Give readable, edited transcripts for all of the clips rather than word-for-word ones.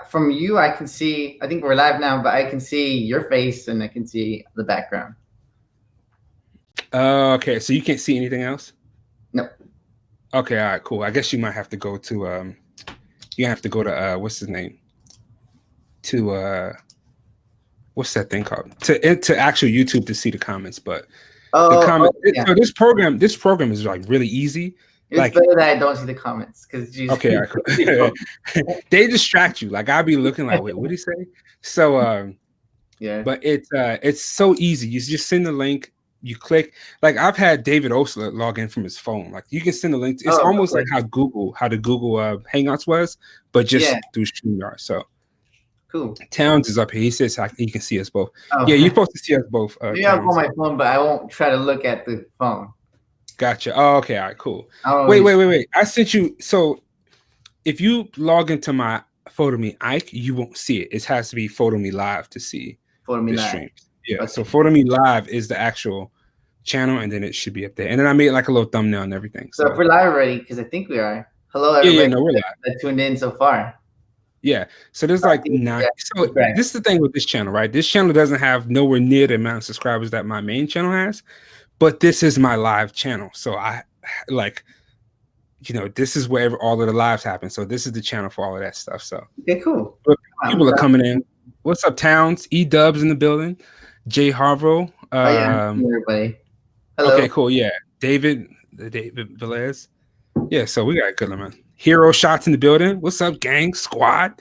From you, I can see. I think we're live now, but I can see your face and I can see the background. Okay, so you can't see anything else? No. Okay, all right, cool. I guess you might have to go to what's his name? To what's that thing called? To actual YouTube to see the comments, but the comment Yeah. so this program is like really easy. It's like better that I don't see the comments because okay, all right, cool. They distract you. Like I'll be looking like, wait, what did he say? So yeah. but it's so easy. You just send the link, you click. Like I've had David Osler log in from his phone. Like you can send the link. It's almost like how the Google Hangouts was, but just through StreamYard. So cool. Towns is up here. He says he can see us both. Yeah, you're supposed to see us both. Maybe I'll go on my phone, but I won't try to look at the phone. Gotcha. Oh, okay. All right, cool. Wait. I sent you. So if you log into my Photo Me Ike, you won't see it. It has to be Photo Me Live to see the streams. Yeah. Okay. So Photo Me Live is the actual channel, and then it should be up there. And then I made like a little thumbnail and everything. So if we're live already, because I think we are. Hello, everybody. Yeah, no, we're live. That tuned in so far. Yeah. So there's like 9. So this is the thing with this channel, right? This channel doesn't have nowhere near the amount of subscribers that my main channel has, but this is my live channel. So I like, this is where all of the lives happen. So this is the channel for all of that stuff. So okay, cool. People are coming in. What's up, Towns? E-Dubs in the building. Jay Harville. Everybody. Hello. Okay, cool. Yeah. David Velez. Yeah, so we got a good man. Hero Shots in the building. What's up, gang? Squad.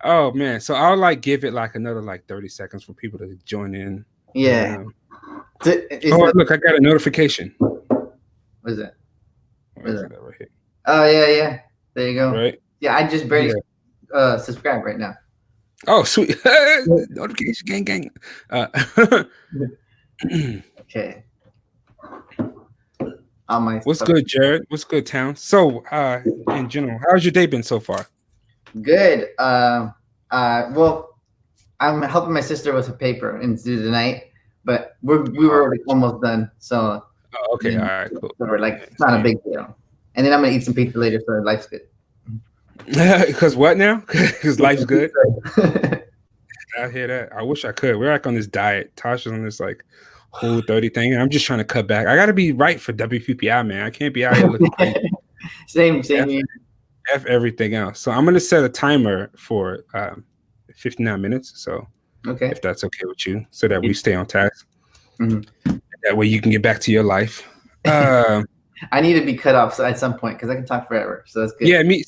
Oh man. So I'll like give it like another like 30 seconds for people to join in. Yeah. Look, I got a notification. What is that? What is that right here? Oh yeah. There you go. Right. Yeah, I just barely subscribe right now. Oh sweet. Notification gang. Okay. What's good, Jared? What's good, Town? So, in general, how's your day been so far? Good. Well, I'm helping my sister with her paper and do the night, but we were almost done. So. Oh, okay. All right. Cool. So we're like, it's not a big deal. And then I'm gonna eat some pizza later, so life's good. Because what now? Because life's good. I hear that. I wish I could. We're like on this diet. Tasha's on this like Whole 30 thing. I'm just trying to cut back. I got to be right for WPPI, man. I can't be out here looking crazy. Same. F everything else. So I'm going to set a timer for 59 minutes. So if that's okay with you, so that we stay on task. Mm-hmm. That way you can get back to your life. I need to be cut off at some point because I can talk forever. So that's good. Yeah, me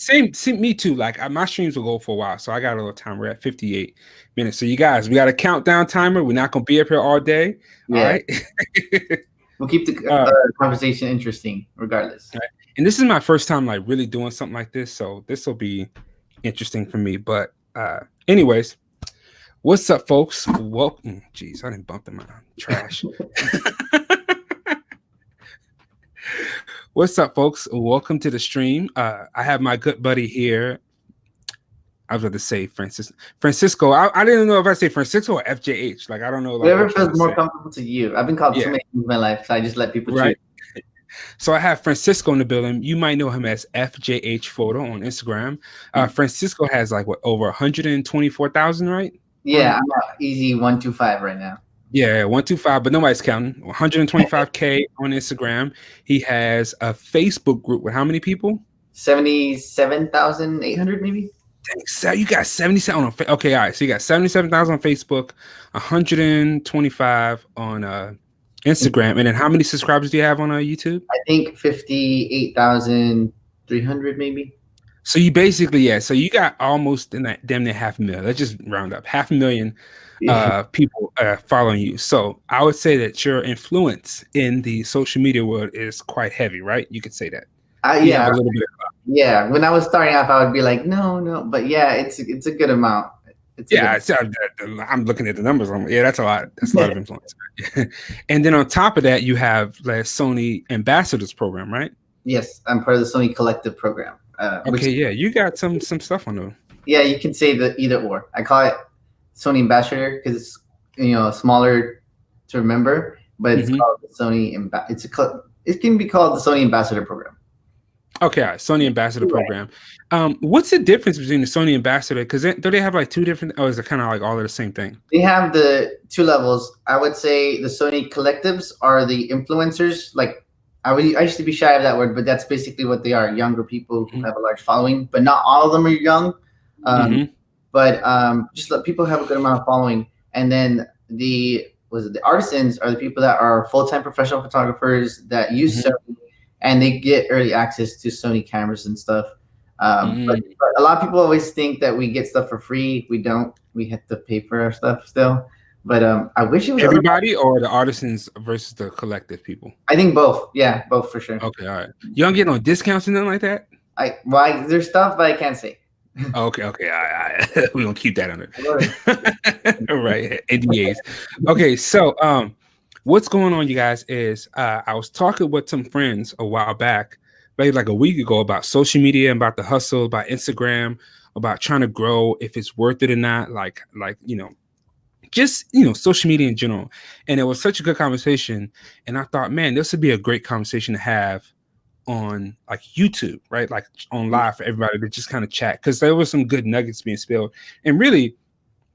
too. Like my streams will go for a while. So I got a little time. We're at 58 minutes. So you guys, we got a countdown timer. We're not going to be up here all day. Yeah. All right. We'll keep the conversation interesting regardless. Right. And this is my first time like really doing something like this. So this will be interesting for me. But anyways, what's up, folks? Welcome. Jeez, I didn't bump in my trash. What's up, folks? Welcome to the stream. I have my good buddy here. I was going to say Francisco. I didn't know if I say Francisco or FJH. Like, I don't know. Like, whatever feels more comfortable to you. I've been called so many things in my life, so I just let people choose. So I have Francisco in the building. You might know him as FJH Photo on Instagram. Francisco has like over 124,000, right? Yeah, I'm easy 125 right now. Yeah, 125, but nobody's counting. 125K on Instagram. He has a Facebook group with how many people? 77,800 maybe. So you got 77 on okay, all right. So you got 77,000 on Facebook, 125 on Instagram, and then how many subscribers do you have on YouTube? I think 58,300 maybe. So you basically so you got almost in that damn near 500,000. Let's just round up 500,000 people following you. So I would say that your influence in the social media world is quite heavy, right? You could say that. Yeah, a little bit. Yeah, when I was starting off, I would be like, no, but yeah, it's a good amount. I'm looking at the numbers. That's a lot. That's a lot of influence. And then on top of that, you have the Sony Ambassadors program, right? Yes, I'm part of the Sony Collective program. You got some stuff on there. Yeah, you can say the either or. I call it Sony Ambassador because it's smaller to remember, but it's called the Sony. It can be called the Sony Ambassador program. Okay, Sony Ambassador program. What's the difference between the Sony Ambassador? Because do they have like two different, or is it kind of like all of the same thing? They have the two levels. I would say the Sony collectives are the influencers. Like I used to be shy of that word, but that's basically what they are. Younger people who have a large following, but not all of them are young. But just let people have a good amount of following. And then the artisans are the people that are full-time professional photographers that use Sony, and they get early access to Sony cameras and stuff. But a lot of people always think that we get stuff for free. We don't. We have to pay for our stuff still. But I wish it was everybody or the artisans versus the collective people. I think both. Yeah, both for sure. Okay, all right. You don't get no discounts and nothing like that. There's stuff, but I can't say. Okay. We're gonna keep that under. Right, NDAs. Okay, so what's going on, you guys, is I was talking with some friends a while back, maybe like a week ago, about social media, about the hustle, about Instagram, about trying to grow, if it's worth it or not, like just social media in general. And it was such a good conversation, and I thought, man, this would be a great conversation to have on like YouTube, right? Like on live for everybody to just kind of chat, because there was some good nuggets being spilled, and really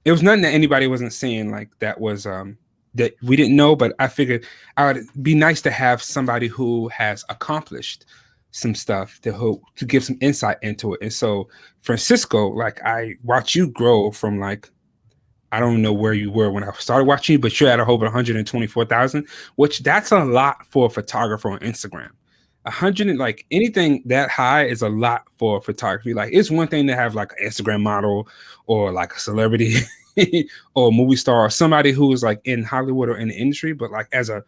it was nothing that anybody wasn't saying like that was that we didn't know, but I figured I would be nice to have somebody who has accomplished some stuff to give some insight into it. And so Francisco, like I watch you grow from like, I don't know where you were when I started watching you, but you're at a whole 124,000, which that's a lot for a photographer on Instagram. 100, like anything that high is a lot for photography. Like it's one thing to have like an Instagram model or like a celebrity or a movie star or somebody who is like in Hollywood or in the industry, but like as a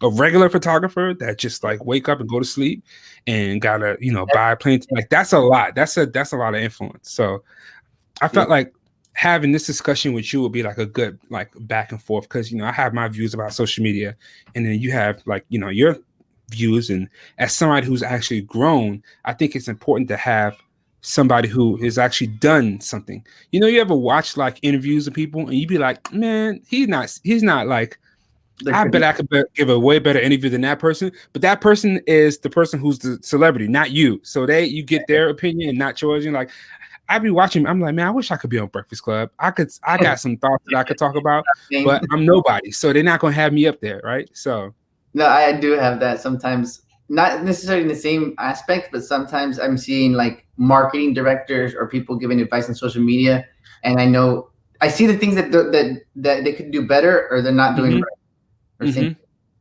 regular photographer that just like wake up and go to sleep and gotta buy a plane, like that's a lot. That's a lot of influence. So I felt like having this discussion with you would be like a good like back and forth, because I have my views about social media, and then you have like your views, and as somebody who's actually grown, I think it's important to have somebody who has actually done something. You ever watch like interviews of people and you be like, man, he's not like, I bet I could give a way better interview than that person, but that person is the person who's the celebrity, not you. So you get their opinion and not yours. Like I be watching, I'm like, man, I wish I could be on Breakfast Club. I got some thoughts that I could talk about, but I'm nobody, so they're not gonna have me up there, right? So no, I do have that sometimes, not necessarily in the same aspect, but sometimes I'm seeing like marketing directors or people giving advice on social media, and I see the things that they could do better, or they're not doing right.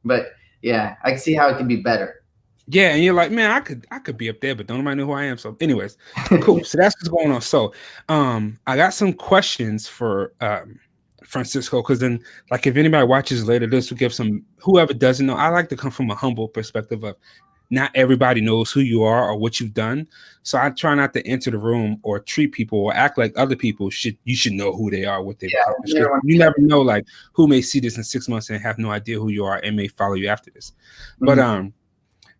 But yeah, I can see how it could be better. Yeah, and you're like, man, I could be up there, but don't nobody know who I am. So, anyways, cool. So that's what's going on. So, I got some questions for Francisco, because then, like, if anybody watches later, this will give whoever doesn't know. I like to come from a humble perspective of not everybody knows who you are or what you've done. So I try not to enter the room or treat people or act like other people you should know who they are, what they've accomplished. You never know, like, who may see this in 6 months and have no idea who you are and may follow you after this. But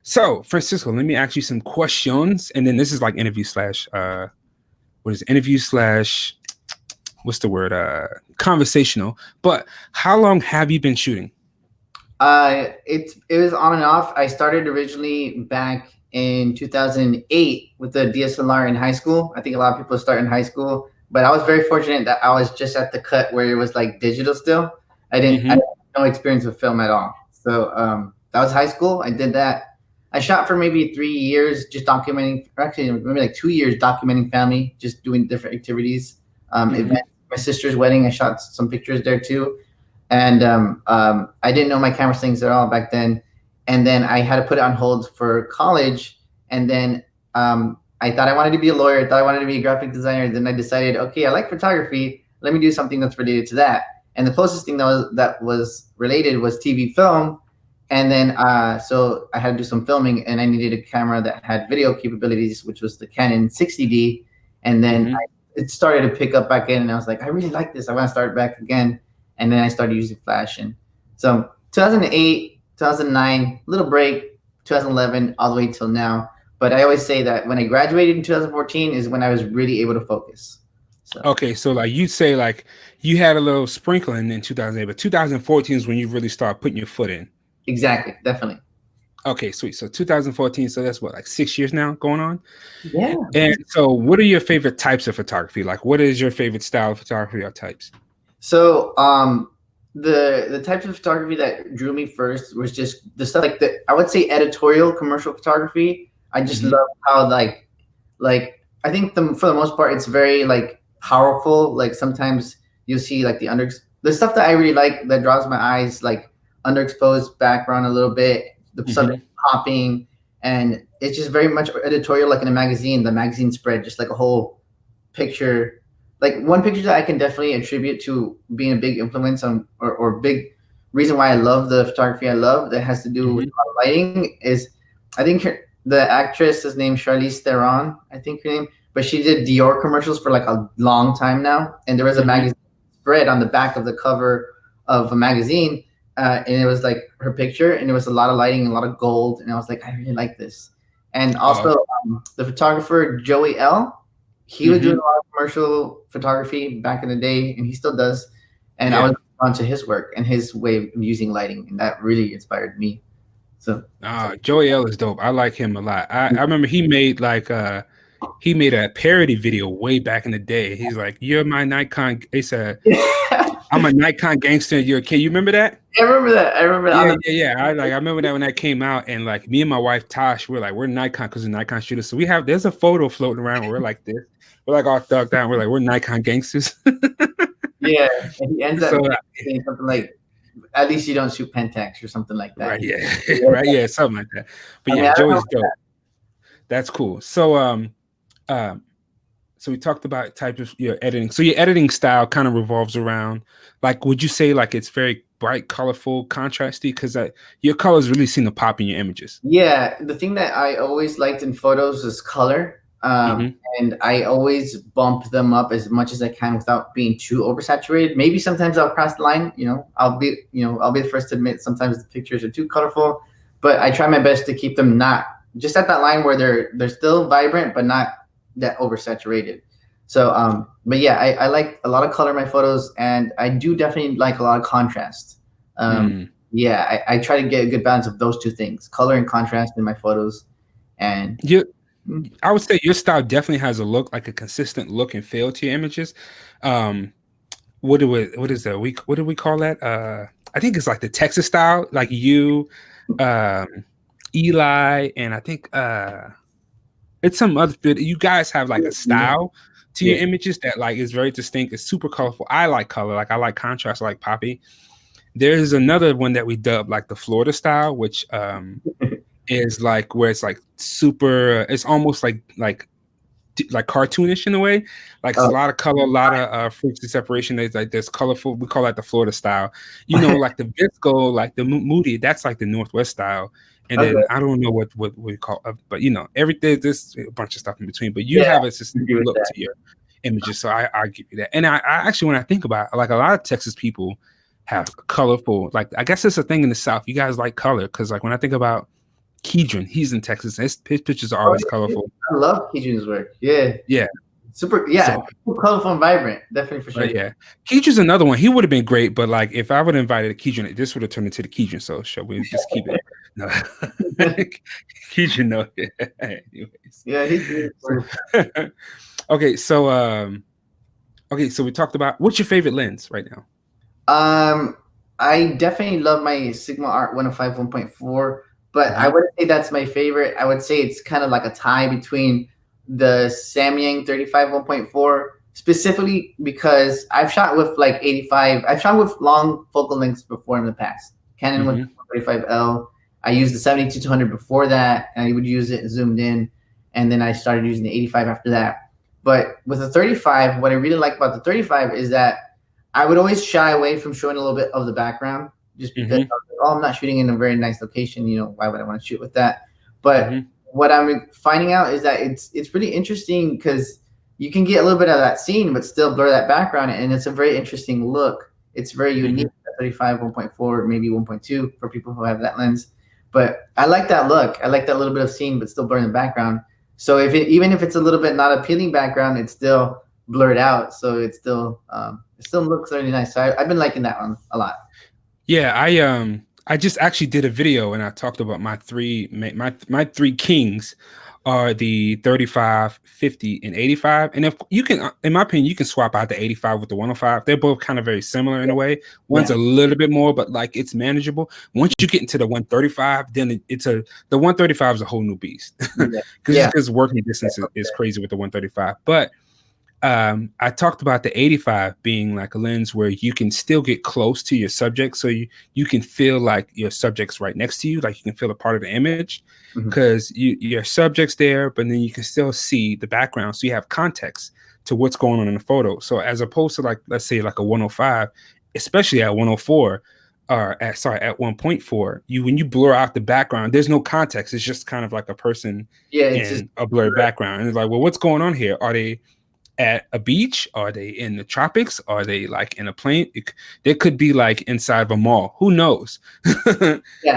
so Francisco, let me ask you some questions, and then this is like interview slash what's the word? Conversational. But how long have you been shooting? It was on and off. I started originally back in 2008 with the DSLR in high school. I think a lot of people start in high school, but I was very fortunate that I was just at the cut where it was like digital still. I had no experience with film at all. So that was high school. I did that. I shot for maybe 3 years, just documenting, or actually maybe like 2 years documenting family, just doing different activities. Event, my sister's wedding, I shot some pictures there too. And I didn't know my camera settings at all back then. And then I had to put it on hold for college. And then I thought I wanted to be a lawyer. I thought I wanted to be a graphic designer. Then I decided, okay, I like photography. Let me do something that's related to that. And the closest thing that was related was TV film. And then so I had to do some filming, and I needed a camera that had video capabilities, which was the Canon 60D. And then it started to pick up back in, and I was like, I really like this. I want to start back again. And then I started using flash. And so 2008, 2009, little break, 2011, all the way till now. But I always say that when I graduated in 2014 is when I was really able to focus. So. Okay, so like you say, like you had a little sprinkling in 2008, but 2014 is when you really start putting your foot in. Exactly, definitely. Okay, sweet. So 2014. So that's what, like 6 years now going on. Yeah. And so, what are your favorite types of photography? Like, what is your favorite style of photography or types? So, the types of photography that drew me first was just the stuff like I would say editorial commercial photography. I just love how like I think for the most part it's very like powerful. Like sometimes you'll see like the stuff that I really like that draws my eyes, like underexposed background a little bit, the subject popping, and it's just very much editorial, like in a magazine. The magazine spread, just like a whole picture. Like one picture that I can definitely attribute to being a big influence on or big reason why I love the photography I love that has to do with lighting is I think the actress is named Charlize Theron, I think her name, but she did Dior commercials for like a long time now, and there was a magazine spread on the back of the cover of a magazine, and it was like her picture, and it was a lot of lighting, a lot of gold, and I was like, I really like this. And also the photographer Joey L, he was doing a lot of commercial photography back in the day, and he still does. And I was onto his work and his way of using lighting, and that really inspired me. So Joey L is dope. I like him a lot. I remember he made a parody video way back in the day. He's like, "You're my Nikon." He said, "I'm a Nikon gangster. You're a kid." You remember that? I remember that. Yeah. I remember that when that came out, and like me and my wife Tosh, we're Nikon because we're Nikon shooters. So there's a photo floating around where we're like this. We're like all thugged out. We're like, we're Nikon gangsters. Yeah, and he ends up saying something like, "At least you don't shoot Pentax" or something like that. Right? Yeah, right. Yeah, something like that. But yeah, Joey's dope. That's cool. So so we talked about types of your editing. So your editing style kind of revolves around, like, would you say like it's very bright, colorful, contrasty? Because your colors really seem to pop in your images. Yeah, the thing that I always liked in photos is color. And I always bump them up as much as I can without being too oversaturated. Maybe sometimes I'll cross the line. I'll be the first to admit sometimes the pictures are too colorful, but I try my best to keep them not just at that line where they're still vibrant but not that oversaturated. So, but yeah, I like a lot of color in my photos, and I do definitely like a lot of contrast. Yeah, I try to get a good balance of those two things, color and contrast in my photos. And I would say your style definitely has a look, like a consistent look and feel to your images. What do we call that? I think it's like the Texas style, like you, Eli, and I think it's some other. You guys have like a style to your images that like is very distinct. It's super colorful. I like color, like I like contrast, I like poppy. There's another one that we dub like the Florida style, which is like where it's like super. It's almost like cartoonish in a way. Like it's a lot of color, a lot of frequency separation. There's colorful. We call that the Florida style. Like the Visco, like the Moody. That's like the Northwest style. And then I don't know what we call, but everything. There's a bunch of stuff in between. But you have a systemic look to your images, so I give you that. And I actually, when I think about it, like a lot of Texas people have colorful. Like I guess it's a thing in the South. You guys like color because like when I think about Keedron, he's in Texas. His pictures are always colorful. I love Keedron's work. Yeah. Super. Yeah. Super colorful and vibrant. Definitely for sure. Yeah. Keedron's another one. He would have been great, but like if I would have invited Keedron, this would have turned into the Keedron. So shall we just keep it? No. Keedron, no. Anyways. Yeah. He's okay. So we talked about what's your favorite lens right now? I definitely love my Sigma Art 105 1.4. But I wouldn't say that's my favorite. I would say it's kind of like a tie between the Samyang 35 1.4, specifically because I've shot with like 85. I've shot with long focal lengths before in the past. Canon with 35L. I used the 72-200 before that, and I would use it zoomed in, and then I started using the 85 after that. But with the 35, what I really like about the 35 is that I would always shy away from showing a little bit of the background. Just because I'm not shooting in a very nice location, why would I want to shoot with that? But what I'm finding out is that it's pretty interesting because you can get a little bit of that scene, but still blur that background, and it's a very interesting look. It's very unique. 35, 1.4, maybe 1.2 for people who have that lens. But I like that look. I like that little bit of scene, but still blurring the background. So even if it's a little bit not appealing background, it's still blurred out. So it still looks really nice. So I've been liking that one a lot. Yeah, I just actually did a video and I talked about my three kings are the 35, 50, and 85. And if you can, in my opinion, you can swap out the 85 with the 105. They're both kind of very similar in a way. One's a little bit more, but like it's manageable. Once you get into the 135, then the 135 is a whole new beast. Because working distance is crazy with the 135. But I talked about the 85 being like a lens where you can still get close to your subject, so you can feel like your subject's right next to you, like you can feel a part of the image, because your subject's there, but then you can still see the background, so you have context to what's going on in the photo. So as opposed to like, let's say like a 105, especially at 104 or at 1.4, when you blur out the background, there's no context. It's just kind of like a person in a blurred background, and it's like, well, what's going on here? Are they at a beach? Are they in the tropics? Are they like in a plane? They could be like inside of a mall. Who knows?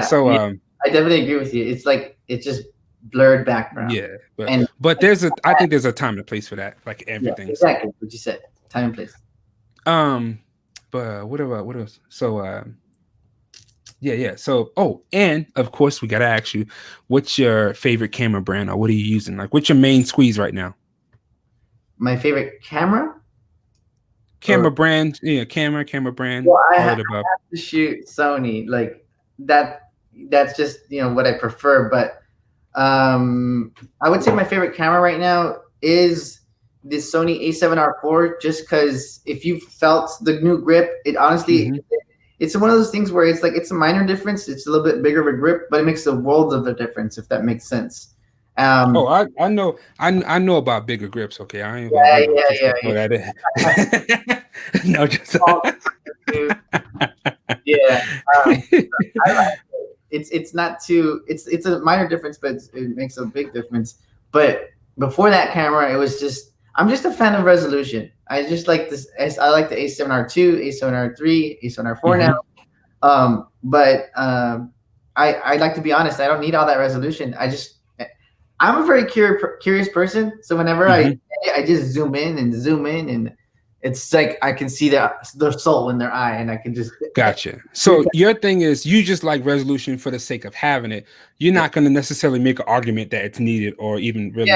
So I definitely agree with you. It's like it's just blurred background. Yeah, but I think there's a time and place for that. Like everything. Exactly what you said. Time and place. But what else? So yeah. So and of course we gotta ask you, what's your favorite camera brand, or what are you using? Like, what's your main squeeze right now? My favorite camera brand. Yeah, camera brand. Well, I have to shoot Sony. Like that's just what I prefer. But I would say my favorite camera right now is this Sony A7R4, just because if you felt the new grip, it honestly it's one of those things where it's like it's a minor difference. It's a little bit bigger of a grip, but it makes a world of a difference, if that makes sense. I know about bigger grips. Okay, I ain't no, just I like it. It's not too. It's a minor difference, but it makes a big difference. But before that camera, it was just I'm just a fan of resolution. I just like this. I like the A7R2, A7R3, A7R4 now. But I like to be honest. I don't need all that resolution. I'm a very curious person, so whenever I just zoom in, and it's like I can see their soul in their eye, and I can just gotcha. So your thing is you just like resolution for the sake of having it. You're not going to necessarily make an argument that it's needed or even really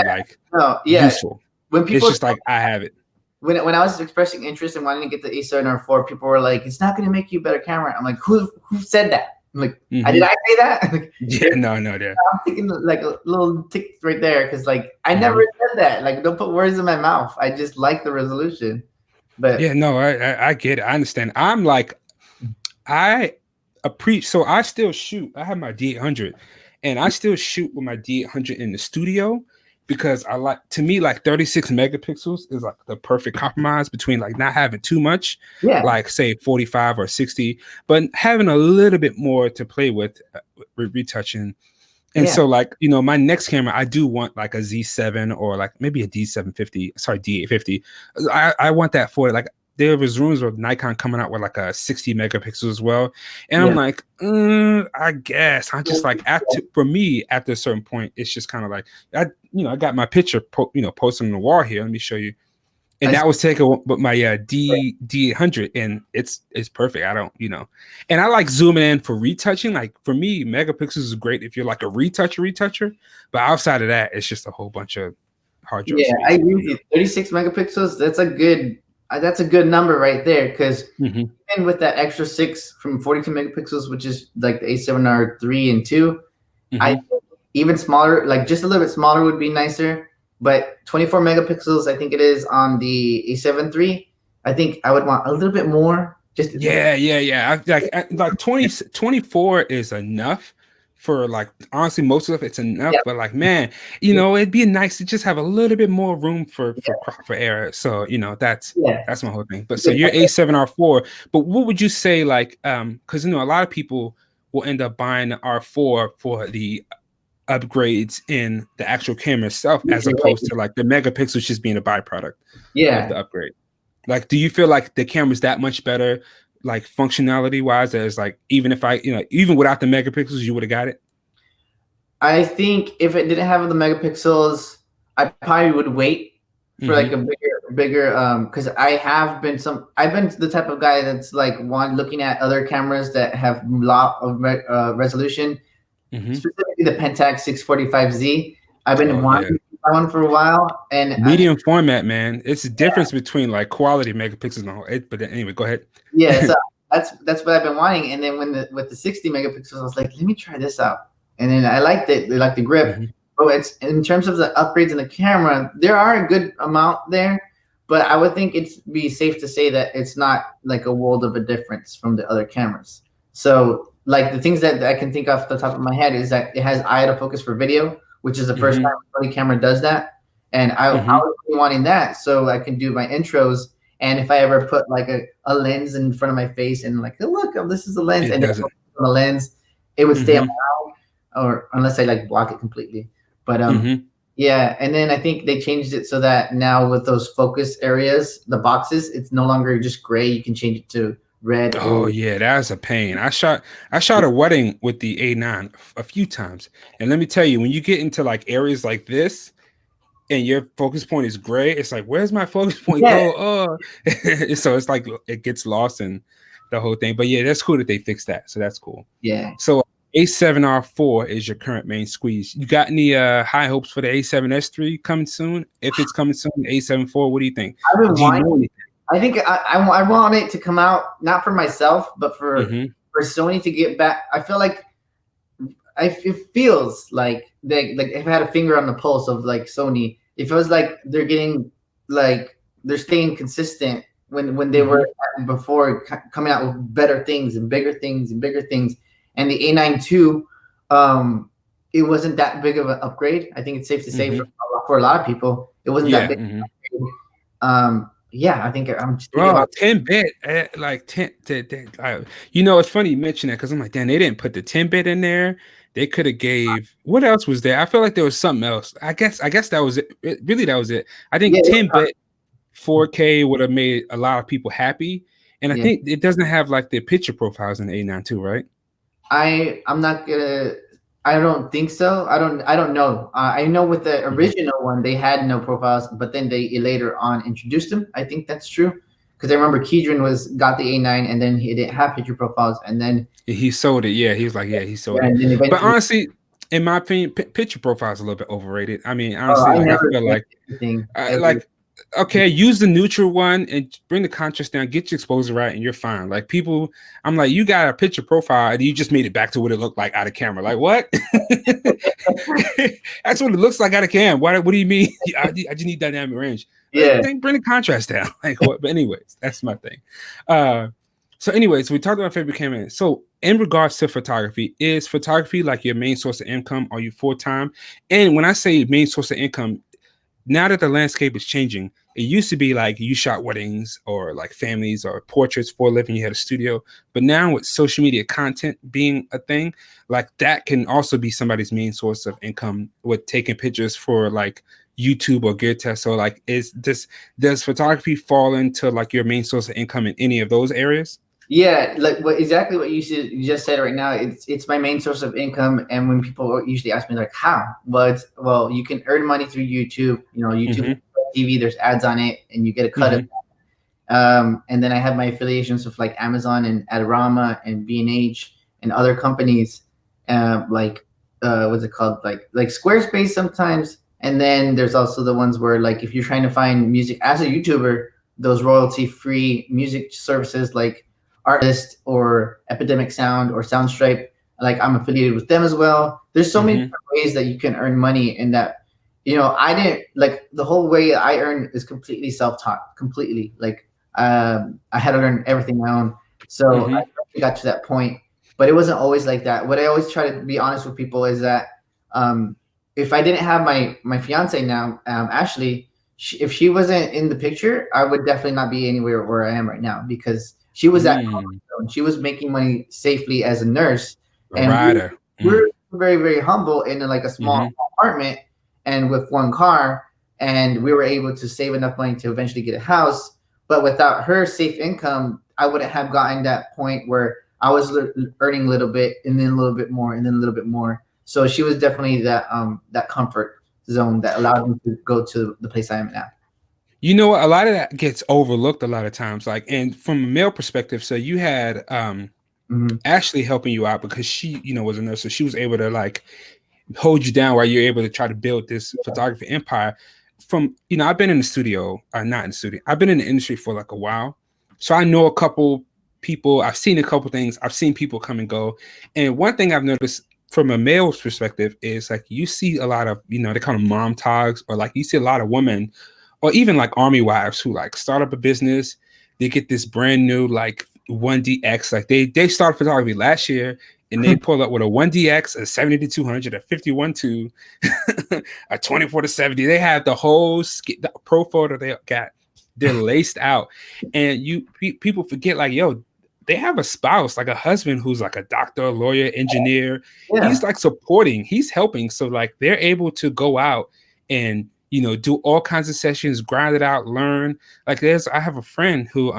useful. When people, it's just like I have it. When I was expressing interest in wanting to get the A7R4, people were like, "It's not going to make you a better camera." I'm like, "Who said that?" I'm like, did I say that? Like, yeah, no. There. I'm thinking like a little tick right there, because like I never said that. Like, don't put words in my mouth. I just like the resolution. But yeah, no, I get it. I understand. I'm like, I appreciate. So I still shoot. I have my D800, and I still shoot with my D800 in the studio, because I to me, like 36 megapixels is like the perfect compromise between like not having too much, like say 45 or 60, but having a little bit more to play with retouching. And so like, my next camera, I do want like a Z7 or like maybe a D850. I want that for like, there was rumors of Nikon coming out with like a 60 megapixels as well. And I'm like, I guess I just like, for me, after a certain point, it's just kind of like, I got my picture, posted on the wall here. Let me show you. And that was taken with my D800, and it's perfect. I don't, and I like zooming in for retouching. Like for me, megapixels is great if you're like a retoucher. But outside of that, it's just a whole bunch of hard drive space. I agree with you. 36 megapixels. That's a good number right there, because even with that extra 6 from 42 megapixels, which is like the A7R3 and 2, I think even smaller, like just a little bit smaller, would be nicer. But 24 megapixels, I think it is on the A7 III. I think I would want a little bit more. Just like 24 is enough for like, honestly, most of it, it's enough. But like, man, it'd be nice to just have a little bit more room for error. So that's my whole thing. But so you're A7R4, but what would you say, like, because a lot of people will end up buying the R4 for the upgrades in the actual camera itself, as opposed to like the megapixels just being a byproduct of the upgrade. Like, do you feel like the camera's that much better, like functionality wise, as like, even if even without the megapixels, you would have got it? I think if it didn't have the megapixels, I probably would wait for like a bigger bigger, because I've been the type of guy that's like looking at other cameras that have a lot of resolution, specifically the Pentax 645Z. I've been wanting one for a while, and medium format, man. It's the difference between like quality megapixels and all. But anyway, go ahead. Yeah, so that's what I've been wanting. And then with the 60 megapixels, I was like, let me try this out. And then I liked it. They like the grip. But it's in terms of the upgrades in the camera, there are a good amount there. But I would think it'd be safe to say that it's not like a world of a difference from the other cameras. So like the things that I can think off the top of my head is that it has eye autofocus for video, which is the first time any camera does that. And I was wanting that so I can do my intros. And if I ever put like a lens in front of my face and like, oh, look, this is the lens, and then on the lens, it would stay on my eye, or unless I like block it completely. But yeah, and then I think they changed it so that now with those focus areas, the boxes, it's no longer just gray. You can change it to red. Oh yeah, that's a pain. I shot a wedding with the A9 a few times, and let me tell you, when you get into like areas like this, and your focus point is gray, it's like, where's my focus point go? Oh, so it's like it gets lost in the whole thing. But yeah, that's cool that they fixed that. So that's cool. Yeah. So A7R4 is your current main squeeze. You got any high hopes for the A7S3 coming soon? If it's coming soon, A7 IV, what do you think? I think I want it to come out, not for myself, but for Sony to get back. I feel like it feels like if I had a finger on the pulse of like Sony, it feels like they're getting like they're staying consistent when they were before coming out with better things and bigger things and bigger things. And the A9 II, it wasn't that big of an upgrade. I think it's safe to say for a lot of people, it wasn't that big. Yeah, I think I'm just 10-bit, like 10. You know, it's funny you mention that because I'm like, damn, they didn't put the 10-bit in there. They could have gave. What else was there? I feel like there was something else. I guess that was it. Really, that was it. I think 10-bit 4K would have made a lot of people happy, and I think it doesn't have like the picture profiles in the A9 II, right? I'm not gonna. I don't think so. I don't know. I know with the original one, they had no profiles, but then they later on introduced them. I think that's true. Because I remember Keydron got the A9 and then he didn't have picture profiles, and then he sold it. Yeah, he was like, he sold it. But honestly, in my opinion, picture profile is a little bit overrated. I mean, honestly, I feel like okay, use the neutral one and bring the contrast down, get your exposure right, and you're fine. Like people, I'm like, you got a picture profile and you just made it back to what it looked like out of camera. Like what? That's what it looks like out of cam. What do you mean? I just need dynamic range. Yeah, bring the contrast down. Like what? But anyways, that's my thing. So anyways, we talked about favorite camera. So in regards to photography, is photography like your main source of income? Are you full-time? And when I say main source of income, now that the landscape is changing, it used to be like you shot weddings or like families or portraits for a living, you had a studio. But now with social media content being a thing, like that can also be somebody's main source of income with taking pictures for like YouTube or gear tests. So like does photography fall into like your main source of income in any of those areas? Yeah, like exactly what you just said right now. It's my main source of income, and when people usually ask me like how, well, you can earn money through YouTube. You know, YouTube TV. There's ads on it, and you get a cut of that. And then I have my affiliations with like Amazon and Adorama and B&H and other companies, like what's it called, like Squarespace sometimes. And then there's also the ones where like if you're trying to find music as a YouTuber, those royalty-free music services like Artist or Epidemic Sound or Soundstripe, like I'm affiliated with them as well. There's so many different ways that you can earn money, and that, you know, I didn't like the whole way I earn is completely self-taught, completely. Like I had to learn everything my own. So I got to that point, but it wasn't always like that. What I always try to be honest with people is that if I didn't have my fiance now, Ashley, if she wasn't in the picture, I would definitely not be anywhere where I am right now, because she was at home. She was making money safely as a nurse. And we're very, very humble in like a small apartment and with one car. And we were able to save enough money to eventually get a house. But without her safe income, I wouldn't have gotten that point where I was earning a little bit and then a little bit more and then a little bit more. So she was definitely that comfort zone that allowed me to go to the place I am now. You know what? A lot of that gets overlooked a lot of times. Like, and from a male perspective, so you had Ashley helping you out because she, was a nurse, so she was able to like hold you down while you're able to try to build this photography empire. From I've been in the studio, not in the studio. I've been in the industry for like a while, so I know a couple people. I've seen a couple things. I've seen people come and go, and one thing I've noticed from a male's perspective is like you see a lot of they call them mom togs, or like you see a lot of women or even like army wives who like start up a business. They get this brand new like 1DX. Like they started photography last year and they pull up with a 1DX, a 70-200, a 51-2, a 24-70. They have the whole the pro photo they got. They're laced out. And people forget like, yo, they have a spouse, like a husband who's like a doctor, a lawyer, engineer. Yeah. He's like supporting, he's helping. So like they're able to go out and do all kinds of sessions, grind it out, learn. Like I have a friend who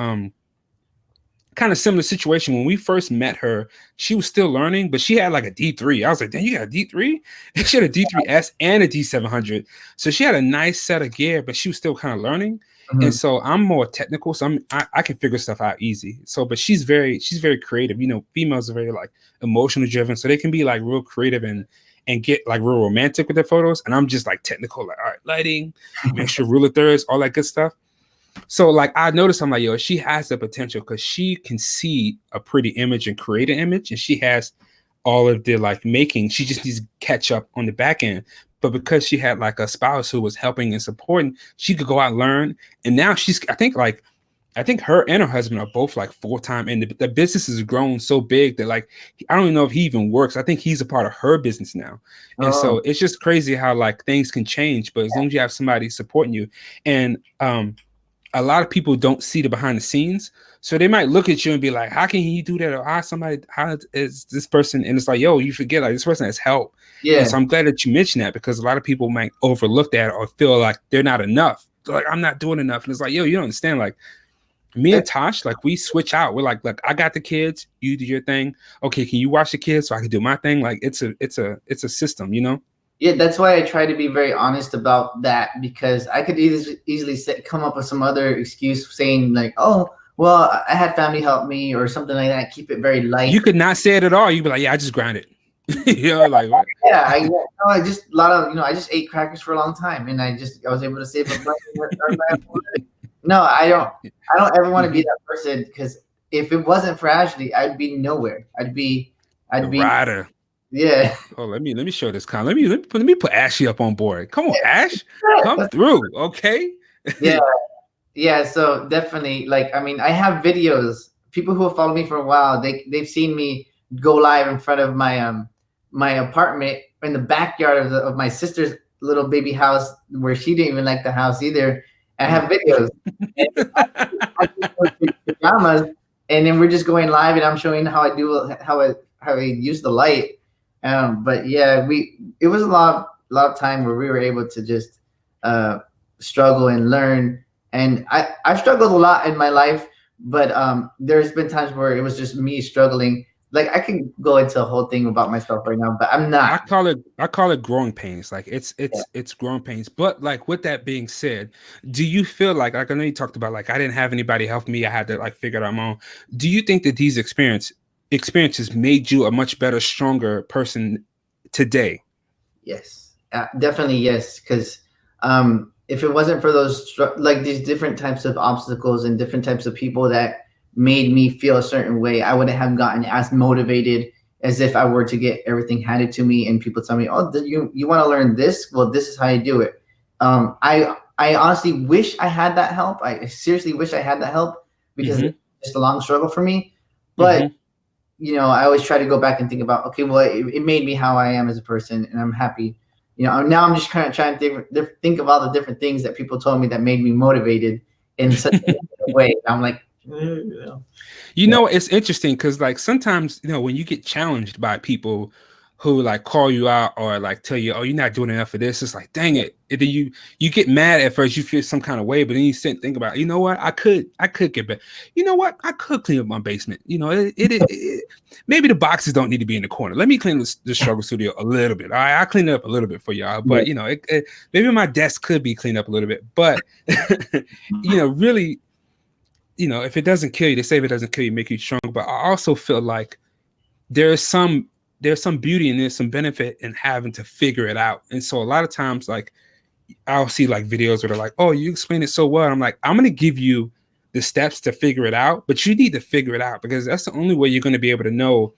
kind of similar situation. When we first met her, she was still learning, but she had like a D3. I was like, damn, you got a D3? She had a D3S and a D700. So she had a nice set of gear, but she was still kind of learning. Mm-hmm. And so I'm more technical, so I can figure stuff out easy. So, but she's very creative. Females are very like emotional driven, so they can be like real creative and get like real romantic with their photos. And I'm just like technical, like, all right, lighting, make sure rule of thirds, all that good stuff. So like I noticed, I'm like, yo, she has the potential because she can see a pretty image and create an image, and she has all of the like making. She just needs to catch up on the back end. But because she had like a spouse who was helping and supporting, she could go out and learn. And now I think her and her husband are both like full-time, and the business has grown so big that like I don't even know if he even works. I think he's a part of her business now. And so it's just crazy how like things can change, but as long as you have somebody supporting you. And a lot of people don't see the behind the scenes, so they might look at you and be like, how can he do that? Or how is this person? And it's like, yo, you forget like this person has help. Yeah. And so I'm glad that you mentioned that, because a lot of people might overlook that or feel like they're not enough. They're like, I'm not doing enough. And it's like, yo, you don't understand. Like me and Tosh, like we switch out. We're like, look, I got the kids, you do your thing. Okay, can you watch the kids so I can do my thing? Like it's a system, Yeah, that's why I try to be very honest about that, because I could easily come up with some other excuse saying like, oh, well, I had family help me or something like that. Keep it very light. You could not say it at all. You'd be like, yeah, I just grinded. Like what? Yeah, I just I just ate crackers for a long time, and I was able to save a bunch. No, I don't ever want to be that person, because if it wasn't for Ashley, I'd be nowhere. I'd be rider. Yeah. Oh, let me show this con. Let me put Ashley up on board. Come on, Ash, come through. Okay. Yeah. So definitely, like, I mean, I have videos. People who have followed me for a while, they've seen me go live in front of my my apartment in the backyard of my sister's little baby house, where she didn't even like the house either. I have videos. I pajamas, and then we're just going live, and I'm showing how I use the light. But yeah, it was a lot of time where we were able to just struggle and learn. And I've struggled a lot in my life, but there's been times where it was just me struggling. Like I can go into a whole thing about myself right now, but I'm not. I call it growing pains. Like it's growing pains. But like with that being said, do you feel like I know you talked about like I didn't have anybody help me, I had to like figure it out on my own. Do you think that these experiences made you a much better, stronger person today? Yes, definitely yes. Because if it wasn't for those like these different types of obstacles and different types of people that made me feel a certain way, I wouldn't have gotten as motivated as if I were to get everything handed to me and people tell me, oh, you want to learn this? Well, this is how you do it. I honestly wish I had that help. I seriously wish I had that help, because it's just a long struggle for me. But I always try to go back and think about, okay, well, it made me how I am as a person, and I'm happy. Now I'm just kind of trying to think of all the different things that people told me that made me motivated in such a way. I'm like, it's interesting because like sometimes when you get challenged by people, who like call you out or like tell you, oh, you're not doing enough of this. It's like, dang it. And then you get mad at first, you feel some kind of way, but then you sit and think about, you know what, I could get better. You know what, I could clean up my basement. You know, maybe the boxes don't need to be in the corner. Let me clean the struggle studio a little bit. All right, I'll clean it up a little bit for y'all. But you know, maybe my desk could be cleaned up a little bit. But you know, really, you know, if it doesn't kill you, they say if it doesn't kill you, make you stronger. But I also feel like there's some beauty and there's some benefit in having to figure it out. And so a lot of times, like, I'll see like videos where they're like, oh, you explain it so well. And I'm like, I'm going to give you the steps to figure it out, but you need to figure it out because that's the only way you're going to be able to know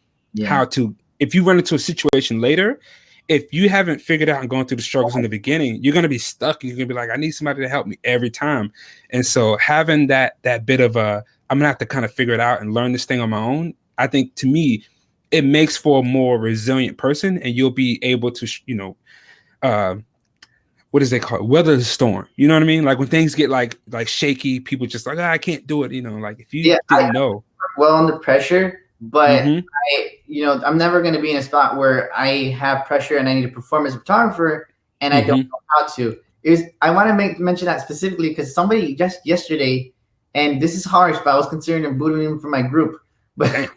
how to, if you run into a situation later, if you haven't figured out and going through the struggles in the beginning, you're going to be stuck. You're going to be like, I need somebody to help me every time. And so having that bit of I'm going to have to kind of figure it out and learn this thing on my own. I think to me, it makes for a more resilient person, and you'll be able to, you know, what does they call it? Weather the storm. You know what I mean? Like when things get like shaky, people just like, I can't do it. You know, like if you didn't know. Well, under pressure, but I'm never going to be in a spot where I have pressure and I need to perform as a photographer and I don't know how to. I want to mention that specifically because somebody just yesterday, and this is harsh, but I was considering booting him from my group. But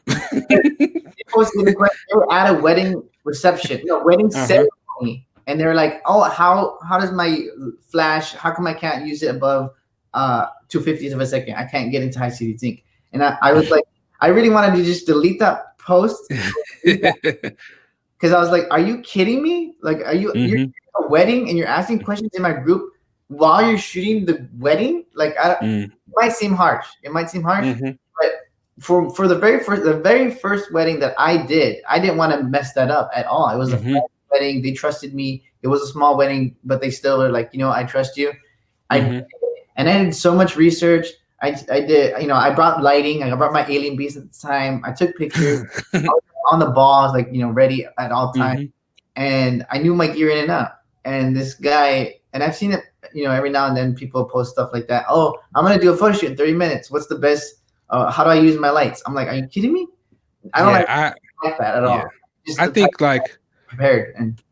posted the question, they were at a wedding reception, wedding ceremony, and they were like, "Oh, how does my flash? How come I can't use it above 2/50th of a second? I can't get into high CD sync." And I was like, I really wanted to just delete that post because I was like, "Are you kidding me? Like, you're at a wedding and you're asking questions in my group while you're shooting the wedding? Like, it might seem harsh. But for the very first wedding that I didn't want to mess that up at all. It was a friend's wedding. They trusted me. It was a small wedding, but they still were like, I trust you. And I did so much research. I did, I brought lighting. I brought my alien beast at the time. I took pictures. I was on the ball. I was like, ready at all times. And I knew my gear in and out. And this guy, and I've seen it, every now and then people post stuff like that. Oh, I'm going to do a photo shoot in 30 minutes. What's the best? How do I use my lights? I'm like, are you kidding me? I don't like that at all. Just I think like prepared. And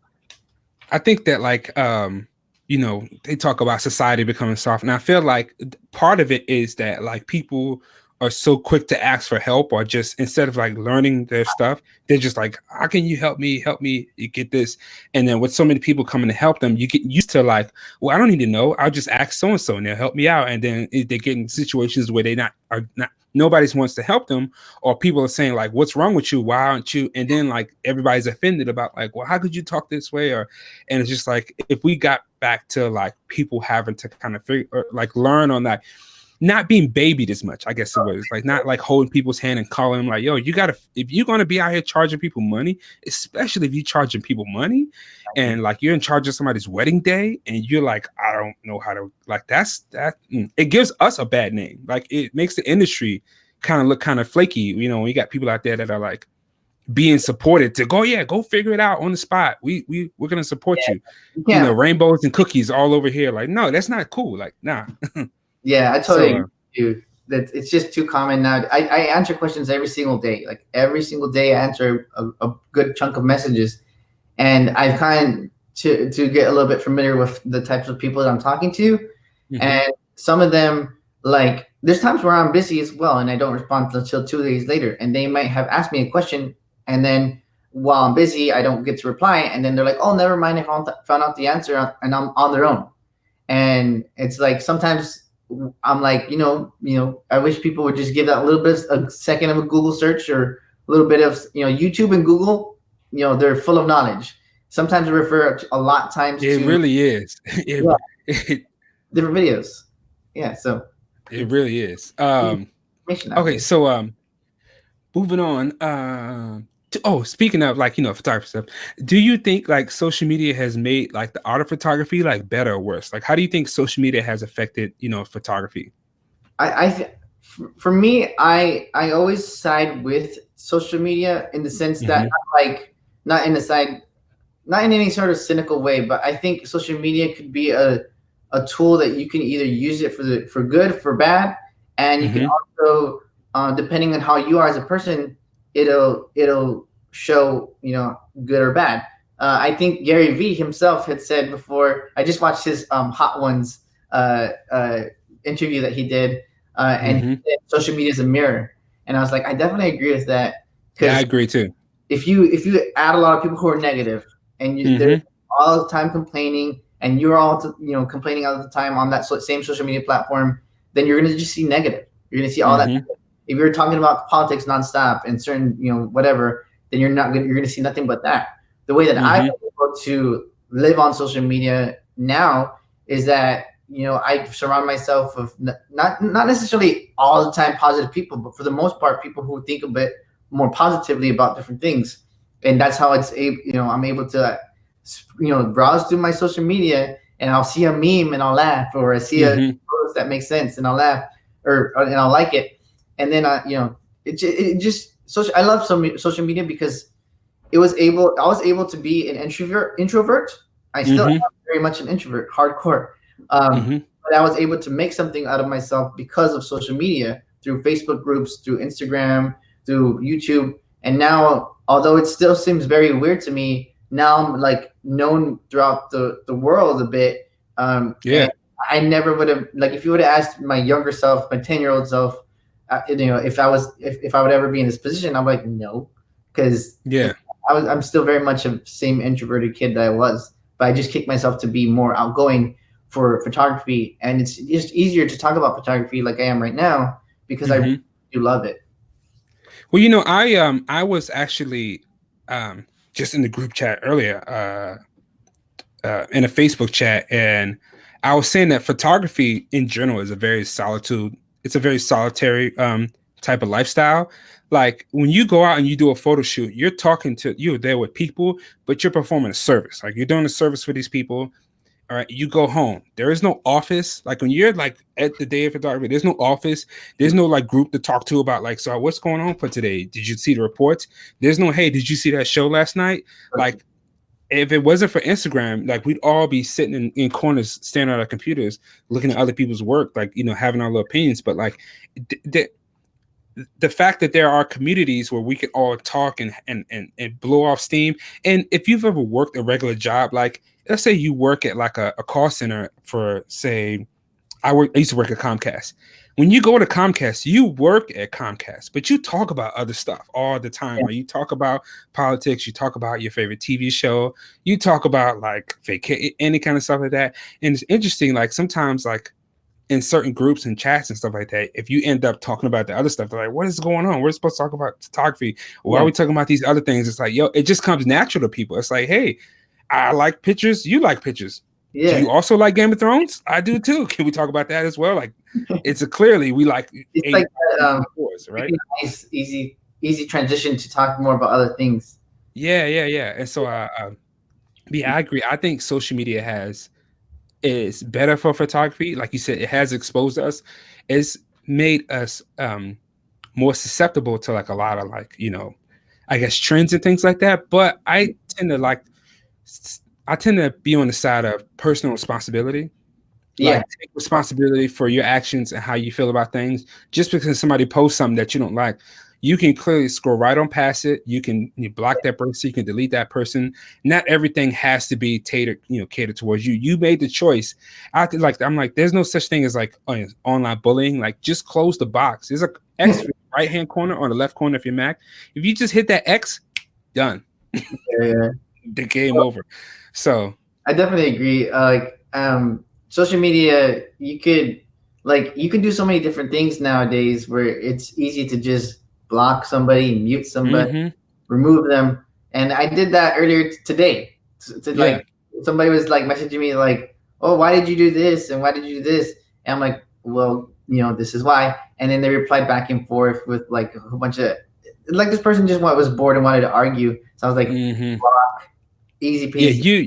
I think that like, they talk about society becoming soft. And I feel like part of it is that like people are so quick to ask for help, or just instead of like learning their stuff, they're just like, how can you help me? You get this. And then with so many people coming to help them, you get used to like, well, I don't need to know. I'll just ask so-and-so and they'll help me out. And then they get in situations where nobody wants to help them, or people are saying like, what's wrong with you? Why aren't you? And then like everybody's offended about like, well, how could you talk this way? And it's just like, if we got back to like people having to kind of figure or like learn on that, not being babied as much, I guess it was like not like holding people's hand and calling them like, yo, you gotta, if you're gonna be out here charging people money, especially if you're charging people money and like you're in charge of somebody's wedding day and you're like, I don't know how to, like it gives us a bad name. Like it makes the industry kind of look kind of flaky. When you got people out there that are like being supported to go figure it out on the spot. We're gonna support you. Rainbows and cookies all over here. Like, no, that's not cool. Like, nah. Yeah, I totally agree with you. That it's just too common now. I answer questions every single day. Like every single day, I answer a good chunk of messages, and I've kind of to get a little bit familiar with the types of people that I'm talking to, and some of them, like there's times where I'm busy as well, and I don't respond until 2 days later, and they might have asked me a question, and then while I'm busy, I don't get to reply, and then they're like, "Oh, never mind, I found out the answer," and I'm on their own, and it's like sometimes. I'm like, I wish people would just give that a second of a Google search or a little bit of, YouTube and Google, they're full of knowledge. Sometimes I refer a lot of times it really is. Different videos. Yeah. So it really is. Okay. So, moving on, speaking of like, photography stuff, do you think like social media has made like the art of photography like better or worse? Like, how do you think social media has affected, photography? For me, I always side with social media in the sense that not in any sort of cynical way, but I think social media could be a tool that you can either use it for good, for bad, and you can also, depending on how you are as a person, it'll show, good or bad. I think Gary Vee himself had said before. I just watched his Hot Ones interview that he did, and he said social media is a mirror, and I was like, I definitely agree with that. Yeah, I agree too. If you add a lot of people who are negative, and they're all the time complaining, and you're all complaining all the time on that same social media platform, then you're going to just see negative. You're going to see all that. If you're talking about politics nonstop and certain whatever, then you're going to see nothing but that. The way that I'm able to live on social media now is that I surround myself with not necessarily all the time positive people, but for the most part people who think a bit more positively about different things, and that's how I'm able to browse through my social media, and I'll see a meme and I'll laugh, or I see a post that makes sense and I'll laugh, and I'll like it, and then it just social. I love social media because I was able to be an introvert. I still am very much an introvert, hardcore. But I was able to make something out of myself because of social media, through Facebook groups, through Instagram, through YouTube. And now, although it still seems very weird to me, now I'm like known throughout the world a bit. I never would have, like, if you would have asked my younger self, my 10-year-old self, if I would ever be in this position, I'm like, no, because I'm still very much a same introverted kid that I was, but I just kicked myself to be more outgoing for photography, and it's just easier to talk about photography like I am right now because I really do love it. Well, I was actually just in the group chat earlier, in a Facebook chat, and I was saying that photography in general is a very solitary type of lifestyle. Like when you go out and you do a photo shoot, you're there with people, but you're performing a service. Like you're doing a service for these people. All right, you go home. There is no office. Like when you're like at the day of photography, there's no office. There's no like group to talk to about like, so what's going on for today? Did you see the reports? There's no, hey, did you see that show last night? Like if it wasn't for Instagram, like we'd all be sitting in corners, staring at our computers, looking at other people's work, like, having our little opinions. But like the fact that there are communities where we can all talk and blow off steam. And if you've ever worked a regular job, like let's say you work at like a call center for, say, I used to work at Comcast. When you go to Comcast, you work at Comcast, but you talk about other stuff all the time. Yeah. Right? You talk about politics, you talk about your favorite TV show, you talk about like any kind of stuff like that. And it's interesting, like sometimes like in certain groups and chats and stuff like that, if you end up talking about the other stuff, they're like, what is going on? We're supposed to talk about photography. Why are we talking about these other things? It's like, it just comes natural to people. It's like, hey, I like pictures. You like pictures. Yeah. Do you also like Game of Thrones? I do too. Can we talk about that as well? Like, it's clearly we like. It's like right? Nice, easy transition to talk more about other things. Yeah. And so, I agree. I think social media is better for photography. Like you said, it has exposed us. It's made us more susceptible to like a lot of like, I guess trends and things like that. But I tend to be on the side of personal responsibility. Like take responsibility for your actions and how you feel about things. Just because somebody posts something that you don't like, you can clearly scroll right on past it. You block that person. You can delete that person. Not everything has to be catered towards you. You made the choice. I'm like, there's no such thing as like online bullying. Like, just close the box. There's a X in the right hand corner or the left corner of your Mac. If you just hit that X, done. The game over. So I definitely agree. Social media, you can do so many different things nowadays where it's easy to just block somebody, mute somebody, remove them. And I did that earlier today. Like somebody was like messaging me like, oh, why did you do this? And why did you do this? And I'm like, well, this is why. And then they replied back and forth with like a whole bunch of, like, this person just was bored and wanted to argue. So I was like, block, easy peasy. Yeah,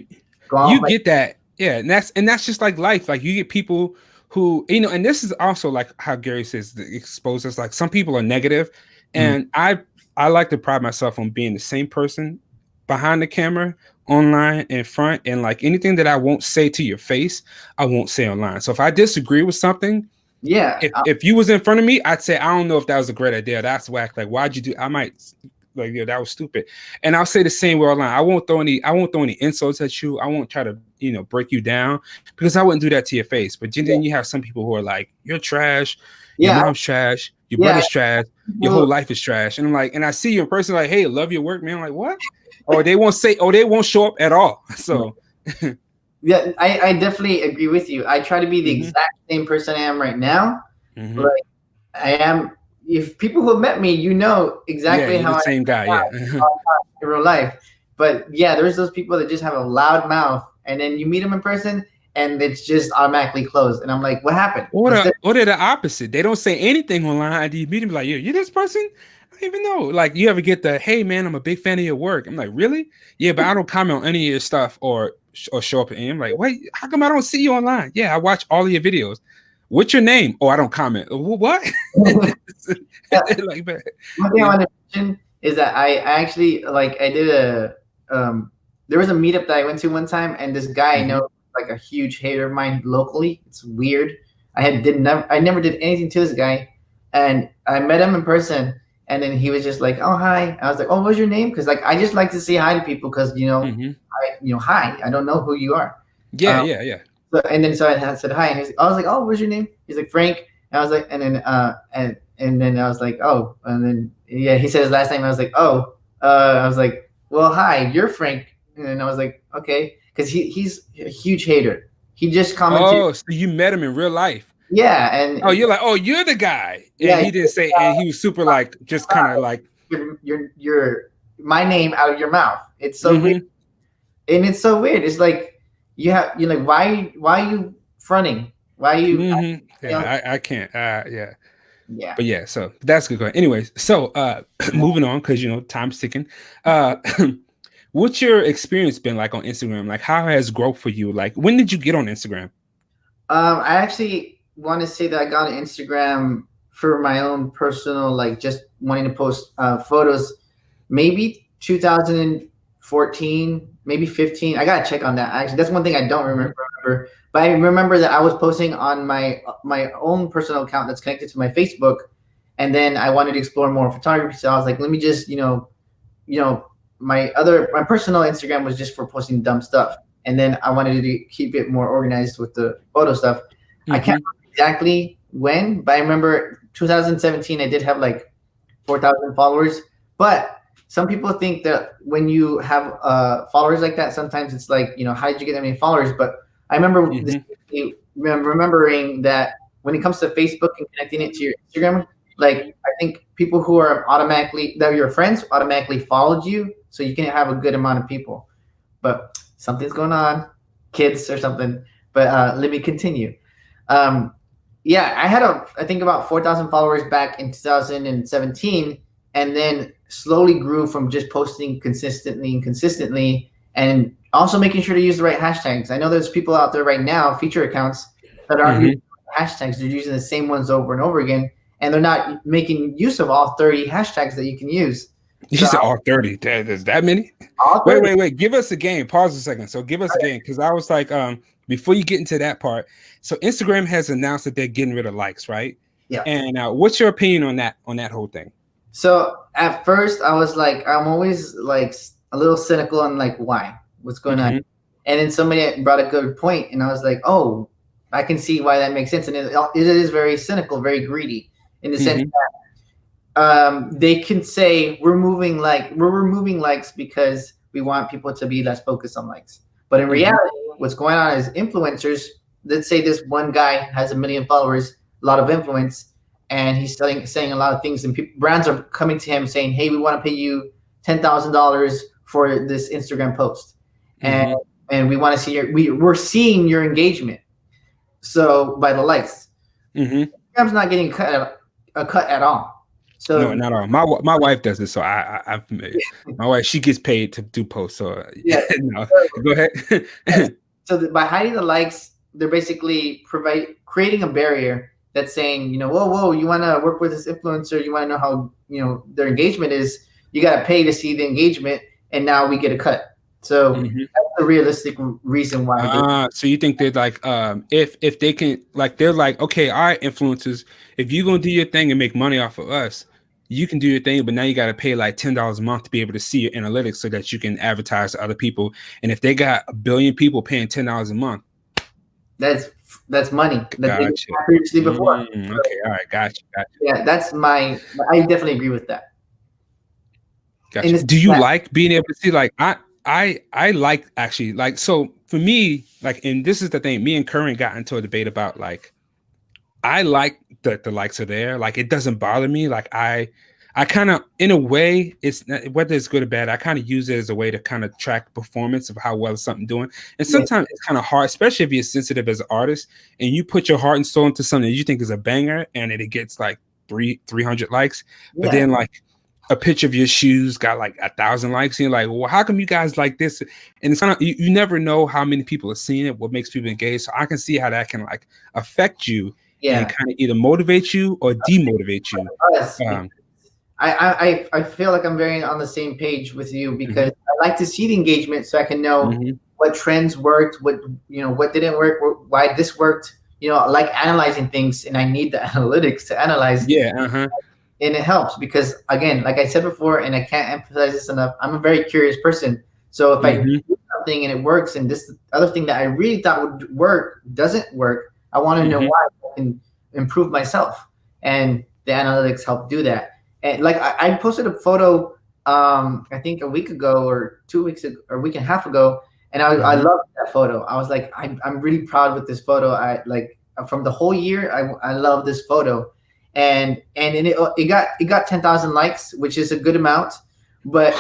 you get that. Yeah, and that's just like life. Like you get people who, and this is also like how Gary says, expose us. Like some people are negative, and I like to pride myself on being the same person behind the camera, online, in front, and like anything that I won't say to your face, I won't say online. So if I disagree with something, if you was in front of me, I'd say, I don't know if that was a great idea. That's whack. Like, why'd you do? I might like, yeah, that was stupid. And I'll say the same way online. I won't throw any insults at you. I won't try to, break you down, because I wouldn't do that to your face. But then you have some people who are like, you're trash, your mom's trash, your brother's trash, your whole life is trash. And I'm like, and I see you in person, like, hey, love your work, man. I'm like, what? Or they won't show up at all. So yeah, I definitely agree with you. I try to be the exact same person I am right now. Like I am. If people who have met me, exactly how the same guy, in real life. But yeah, there's those people that just have a loud mouth, and then you meet them in person, and it's just automatically closed. And I'm like, what happened? Or they're the opposite. They don't say anything online. You meet them like, you're this person? I don't even know. Like, you ever get the, hey man, I'm a big fan of your work. I'm like, really? Yeah, but I don't comment on any of your stuff or show up. And I'm like, wait, how come I don't see you online? Yeah, I watch all of your videos. What's your name? Oh, I don't comment. What? Like that. One thing I want to mention is that I actually I did there was a meetup that I went to one time, and this guy I know, like a huge hater of mine locally. It's weird. I never did anything to this guy, and I met him in person, and then he was just like, "Oh, hi." I was like, "Oh, what's your name?" Because I just like to say hi to people, because hi. I don't know who you are. Yeah. So, and then I said hi. And I was like, "Oh, what's your name?" He's like, "Frank." And I was like, and then I was like, "Oh," and then he said his last name. I was like, "Oh," I was like, "Well, hi, you're Frank." And then I was like, "Okay," because he's a huge hater. He just commented. Oh, so you met him in real life? Yeah, and you're like, oh, you're the guy. And he didn't say, and he was super like, just kind of like, your my name out of your mouth. It's so weird, and it's so weird. It's like you're like, why are you fronting? Why are you? I can't. Yeah. But yeah, so that's good. Anyways, so moving on, because time's ticking. What's your experience been like on Instagram? Like, how has growth for you? Like, when did you get on Instagram? I actually want to say that I got on Instagram for my own personal, like, just wanting to post photos. Maybe 2014, maybe 15. I gotta check on that. Actually, that's one thing I don't remember. But I remember that I was posting on my own personal account that's connected to my Facebook, and then I wanted to explore more photography. So I was like, let me just, my personal Instagram was just for posting dumb stuff, and then I wanted to keep it more organized with the photo stuff. I can't remember exactly when, but I remember 2017 I did have like 4,000 followers. But some people think that when you have followers like that, sometimes it's like, how did you get that many followers? But I remember remembering that when it comes to Facebook and connecting it to your Instagram, like, I think people who are that your friends automatically followed you, so you can have a good amount of people. But something's going on, kids or something. But let me continue. I had I think about 4,000 followers back in 2017, and then slowly grew from just posting consistently, and also making sure to use the right hashtags. I know there's people out there right now, feature accounts, that aren't using hashtags. They're using the same ones over and over again, and they're not making use of all 30 hashtags that you can use. You said all 30. There's that many? Wait. Give us a game. Pause a second. So give us a game, because I was like, before you get into that part, so Instagram has announced that they're getting rid of likes, right? Yeah. And what's your opinion on that whole thing? So at first I was like, I'm always like a little cynical on like, what's going on? And then somebody brought a good point, and I was like, oh, I can see why that makes sense. And it is very cynical, very greedy, in the sense that they can say we're removing likes because we want people to be less focused on likes. But in reality, what's going on is influencers. Let's say this one guy has 1 million followers, a lot of influence, and he's saying a lot of things, and brands are coming to him saying, hey, we want to pay you $10,000 for this Instagram post, and we want to see we're seeing your engagement. So by the likes, Instagram's not getting a cut at all. So no, not at all. My wife does it, so I'm familiar. My wife, she gets paid to do posts. So no, go ahead. So by hiding the likes, they're basically creating a barrier that's saying, whoa, you want to work with this influencer, you want to know how their engagement is, you got to pay to see the engagement, and now we get a cut. So that's the realistic reason why. So you think they're like, if they can, like, they're like, okay, all right, influencers, if you're gonna do your thing and make money off of us, you can do your thing, but now you got to pay like $10 a month to be able to see your analytics so that you can advertise to other people. And if they got 1 billion people paying $10 a month, that's money that they gotcha. previously before. Okay, all right, gotcha. Yeah, I definitely agree with that. Gotcha. Do you like being able to see? Like I like actually like, so for me, like, and this is the thing, me and Curran got into a debate about like, I like that the likes are there. Like, it doesn't bother me. Like I kind of, in a way, it's whether it's good or bad, I kind of use it as a way to kind of track performance of how well is something doing. And sometimes it's kind of hard, especially if you're sensitive as an artist and you put your heart and soul into something that you think is a banger and it gets like 300 likes, but then like a picture of your shoes got like 1,000 likes, and you're like, well, how come you guys like this? And it's kind of, you never know how many people are seeing it, what makes people engage. So I can see how that can like affect you and kind of either motivate you or demotivate you. I feel like I'm very on the same page with you, because I like to see the engagement so I can know what trends worked, what didn't work, why this worked. I like analyzing things, and I need the analytics to analyze. And it helps because, again, like I said before, and I can't emphasize this enough, I'm a very curious person. So if I do something and it works, and this other thing that I really thought would work doesn't work, I want to know why I can improve myself. And the analytics help do that. And like I posted a photo, I think a week ago or 2 weeks ago, or a week and a half ago, and I loved that photo. I was like, I'm really proud with this photo. I like, from the whole year, I love this photo. And it got 10,000 likes, which is a good amount. But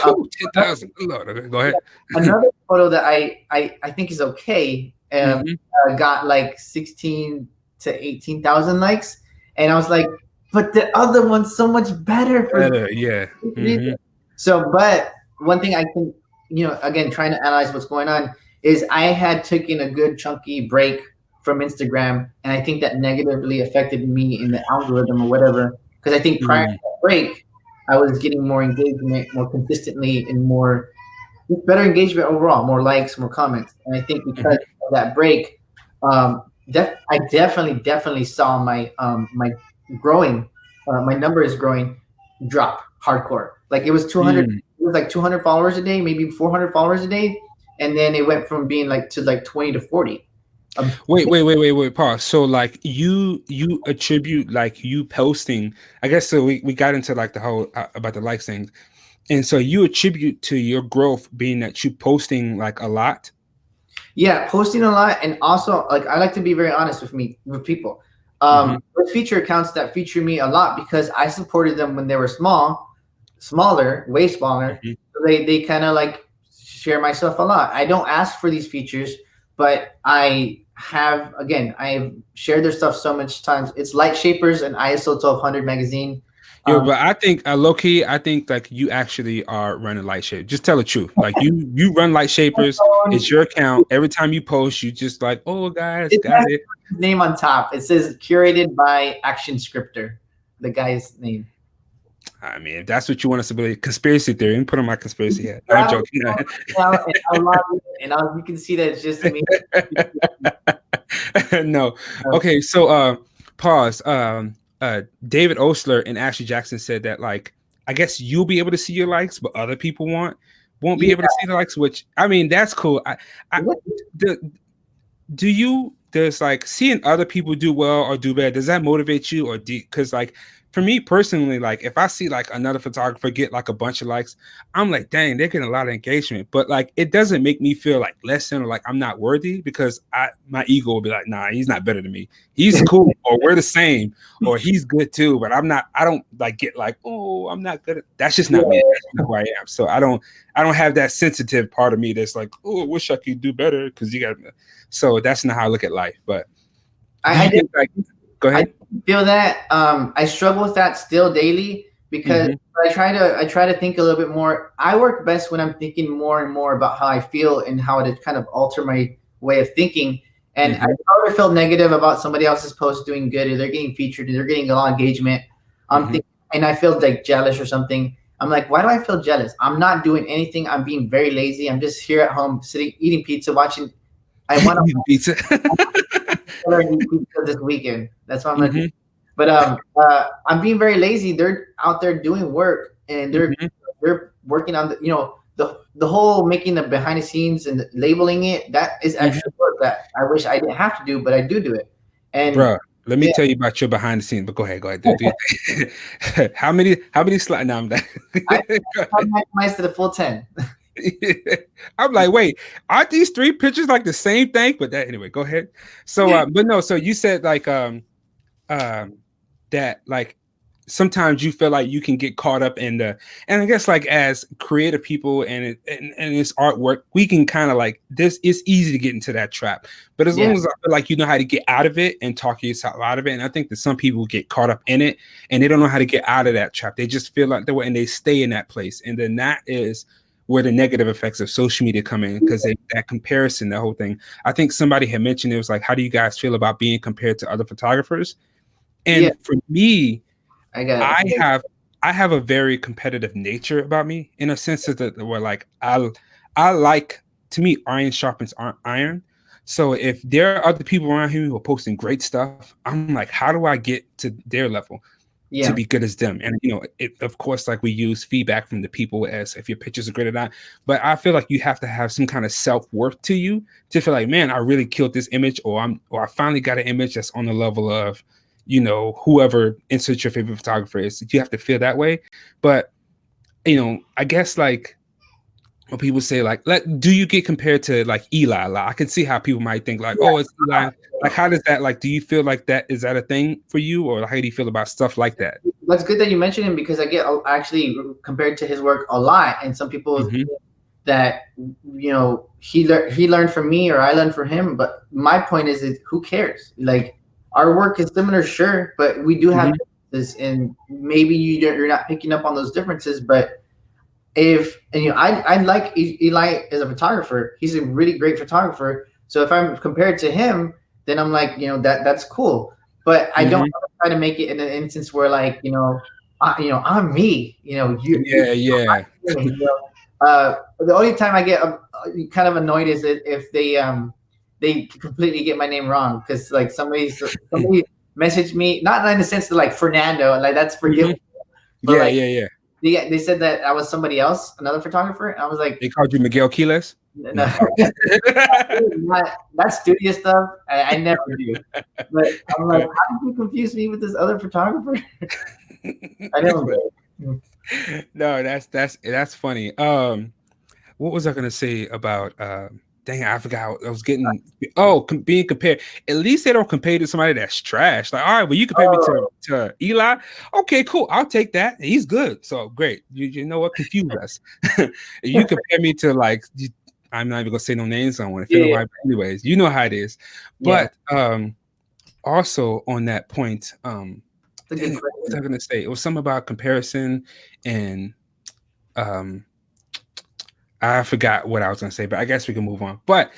10,000. Go ahead. Another photo that I think is okay got like 16 to 18,000 likes, and I was like, but the other one's so much better. So, but one thing I think, again, trying to analyze what's going on, is I had taken a good chunky break from Instagram, and I think that negatively affected me in the algorithm or whatever, because I think prior to that break, I was getting more engagement more consistently and better engagement overall, more likes, more comments. And I think because of that break, I definitely saw my growing, my numbers growing, drop hardcore. Like it was 200, it was like 200 followers a day, maybe 400 followers a day, and then it went from being like to like 20 to 40. Wait, pause. So like you attribute like you posting, I guess, so we got into like the whole about the likes thing. And so you attribute to your growth being that you posting like a lot? Yeah, posting a lot. And also, like, I like to be very honest with people. With feature accounts that feature me a lot, because I supported them when they were smaller, way smaller. So they kind of like share my stuff a lot. I don't ask for these features, but I've shared their stuff so much times. It's Light Shapers and ISO 1200 magazine. But I think low key, I think like you actually are running Light Shapers. Just tell the truth. Like you run Light Shapers. It's your account. Every time you post, you just like, oh guys, got it. Name on top. It says curated by Action Scripter. The guy's name. I mean, if that's what you want us to believe, conspiracy theory. Put on my conspiracy hat. I'm joking. You can see that it's just me. No. Okay. So, pause. David Osler and Ashley Jackson said that, like, I guess you'll be able to see your likes, but other people won't be able to see the likes. Which, I mean, that's cool. Does like seeing other people do well or do bad, does that motivate you, or because like for me personally, like if I see like another photographer get like a bunch of likes, I'm like, dang, they're getting a lot of engagement. But like it doesn't make me feel like less than or like I'm not worthy, because my ego will be like, nah, he's not better than me. He's cool, or we're the same, or he's good too. But I don't like get like, oh, I'm not good at that's just not me. That's not who I am. So I don't have that sensitive part of me that's like, oh, I wish I could do better because you got. So that's not how I look at life. But I think, like, go ahead. I feel that I struggle with that still daily, because I try to think a little bit more. I work best when I'm thinking more and more about how I feel and how to kind of alter my way of thinking. And I probably feel negative about somebody else's post doing good, or they're getting featured, or they're getting a lot of engagement. And I feel like jealous or something. I'm like, why do I feel jealous? I'm not doing anything. I'm being very lazy. I'm just here at home sitting, eating pizza, watching. I want to eat pizza this weekend. That's what I'm gonna do. But I'm being very lazy. They're out there doing work, and they're working on the whole making the behind the scenes and labeling it. That is extra work that I wish I didn't have to do, but I do it. And bro, let me tell you about your behind the scenes. But go ahead. How many slides? No, I'm not. I maximized to the full 10. I'm like, wait, aren't these 3 pictures like the same thing? But anyway, go ahead. So, but no. So you said like that like sometimes you feel like you can get caught up in and I guess like as creative people and it's artwork, we can kind of like this. It's easy to get into that trap, but as long as I feel like you know how to get out of it and talk yourself out of it, and I think that some people get caught up in it and they don't know how to get out of that trap. They just feel like and they stay in that place, and then that is where the negative effects of social media come in, because that comparison, the whole thing. I think somebody had mentioned it was like, how do you guys feel about being compared to other photographers? And for me, I have a very competitive nature about me, in a sense that where like I like, to me, iron sharpens iron. So if there are other people around here who are posting great stuff, I'm like, how do I get to their level to be good as them? And of course, like we use feedback from the people as if your pictures are great or not. But I feel like you have to have some kind of self-worth to you to feel like, man, I really killed this image, or I finally got an image that's on the level of whoever insert your favorite photographer is. You have to feel that way. But I guess like when people say like, do you get compared to like Eli a lot? I can see how people might think like, oh, it's Eli. Like, how does that, like, do you feel like is that a thing for you, or how do you feel about stuff like that? That's good that you mentioned him, because I get actually compared to his work a lot, and some people that he learned from me or I learned from him. But my point is who cares? Like, our work is similar, sure, but we do have differences, and maybe you're not picking up on those differences. But I like Eli as a photographer. He's a really great photographer. So if I'm compared to him, then I'm like, that's cool. But I don't try to make it in an instance where like, I'm me. The only time I get kind of annoyed is if they completely get my name wrong, because like somebody messaged me, not in the sense of like Fernando, like that's forgivable. But they said that I was somebody else, another photographer, and I was like, they called you Miguel Quiles? No. That studio stuff I never do. But I'm like, how did you confuse me with this other photographer? I don't know. No, that's funny. What was I gonna say about dang, I forgot. I was getting being compared. At least they don't compare to somebody that's trash. Like, all right, well, you compare me to Eli. Okay, cool. I'll take that. He's good. So great. You know what? Confuse us. You compare me to like, I'm not even gonna say no names. I don't want to feel right. But anyways, you know how it is. But also on that point, what was I gonna say? It was something about comparison, and I forgot what I was gonna say, but I guess we can move on. But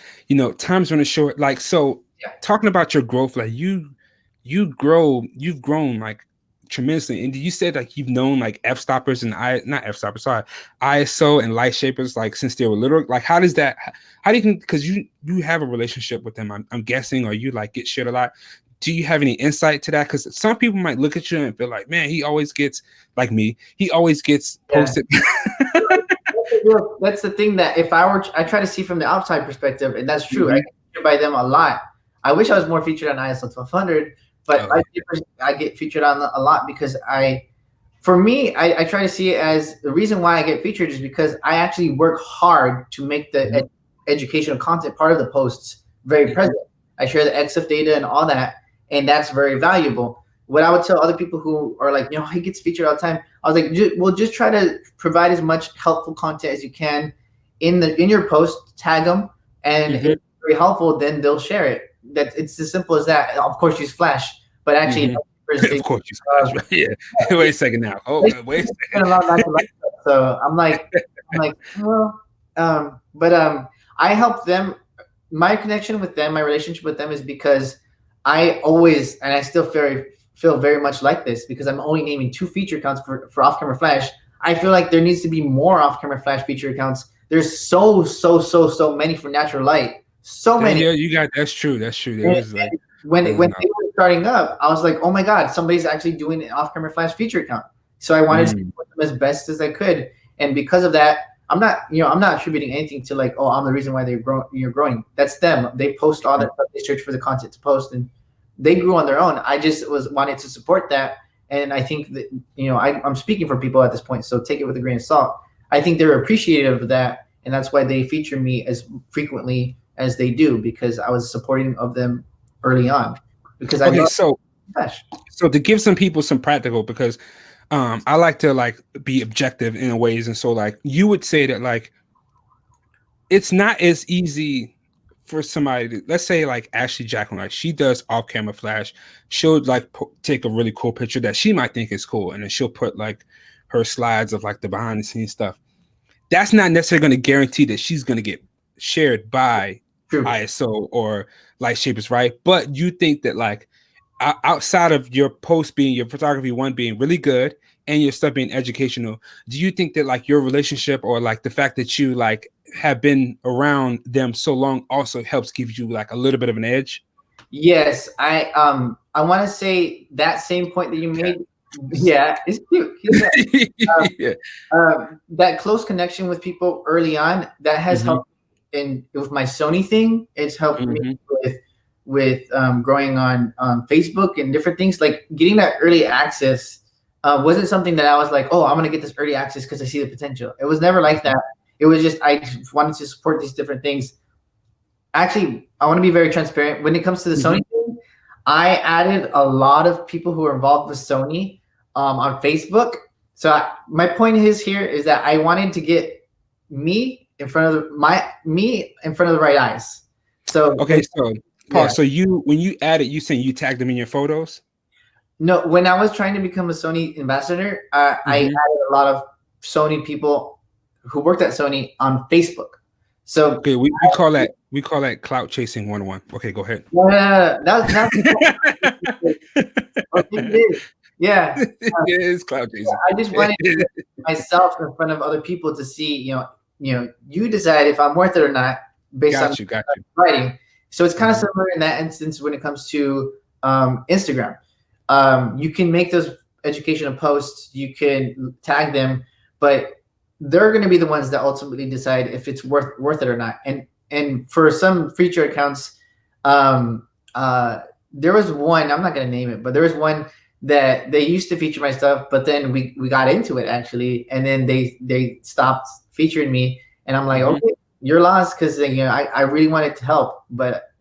time's running short. Like, so talking about your growth, like you've grown like tremendously. And you said like you've known like f-stoppers and ISO and light shapers like since they were little. Like, how do you think, because you have a relationship with them, I'm guessing, or you like get shit a lot. Do you have any insight to that? Because some people might look at you and feel like, man, he always gets, like me, he always gets posted. That's the thing, that if I try to see from the outside perspective, and that's true. I get featured by them a lot. I wish I was more featured on ISO 1200, but I get featured on a lot because I try to see it as the reason why I get featured is because I actually work hard to make the educational content part of the posts very present. I share the EXIF data and all that, and that's very valuable. What I would tell other people who are like, he gets featured all the time, I was like, just try to provide as much helpful content as you can in your post, tag them, and if it's very helpful, then they'll share it. It's as simple as that. Of course, use Flash, but actually, of course, use Flash. Right? Yeah. Wait a second now. Oh, wait a second. So I'm like, well, I help them. My connection with them, my relationship with them, is because I always, and I still feel very much like this, because I'm only naming 2 feature accounts for off-camera Flash. I feel like there needs to be more off-camera Flash feature accounts. There's so many for natural light. So many. Yeah, you got, that's true. There is like, when they starting up, I was like, oh my God, somebody's actually doing an off-camera flash feature account. So I wanted to support them as best as I could. And because of that, I'm not attributing anything to like, oh, I'm the reason why you're growing. That's them. They post all that stuff. They search for the content to post, and they grew on their own. I just wanted to support that. And I think that, I'm speaking for people at this point, so take it with a grain of salt. I think they're appreciative of that, and that's why they feature me as frequently as they do, because I was supporting of them early on. Because so to give some people some practical, because I like to like be objective in ways, and so like you would say that like it's not as easy for somebody to, let's say like Ashley Jacqueline, like she does off-camera flash. She'll like take a really cool picture that she might think is cool, and then she'll put like her slides of like the behind-the-scenes stuff. That's not necessarily going to guarantee that she's going to get shared by ISO or Light Shapers, right? But you think that like outside of your post being your photography one being really good and your stuff being educational, do you think that like your relationship or like the fact that you like have been around them so long also helps give you like a little bit of an edge? Yes, I want to say that same point that you made. Yeah, it's cute. That close connection with people early on, that has helped. And with my Sony thing, it's helped me with growing on Facebook and different things. Like getting that early access wasn't something that I was like, oh, I'm gonna get this early access because I see the potential. It was never like that. It was just I wanted to support these different things. Actually, I want to be very transparent when it comes to the Sony thing. I added a lot of people who are involved with Sony on Facebook. So my point is that I wanted to get me in front of the right eyes. So okay, so Paul, so when you added, you saying you tagged them in your photos? No, when I was trying to become a Sony ambassador, I added a lot of Sony people who worked at Sony on Facebook. So okay, we call that clout chasing 101. Okay, go ahead. Yeah, it is clout chasing. I just wanted to get myself in front of other people to see, you decide if I'm worth it or not based on writing. So it's kind of similar in that instance when it comes to Instagram. You can make those educational posts, you can tag them, but they're going to be the ones that ultimately decide if it's worth it or not. And for some feature accounts, there was one, I'm not going to name it, but there was one that they used to feature my stuff, but then we got into it actually, and then they stopped featuring me, and I'm like, okay, you're lost, because I really wanted to help, but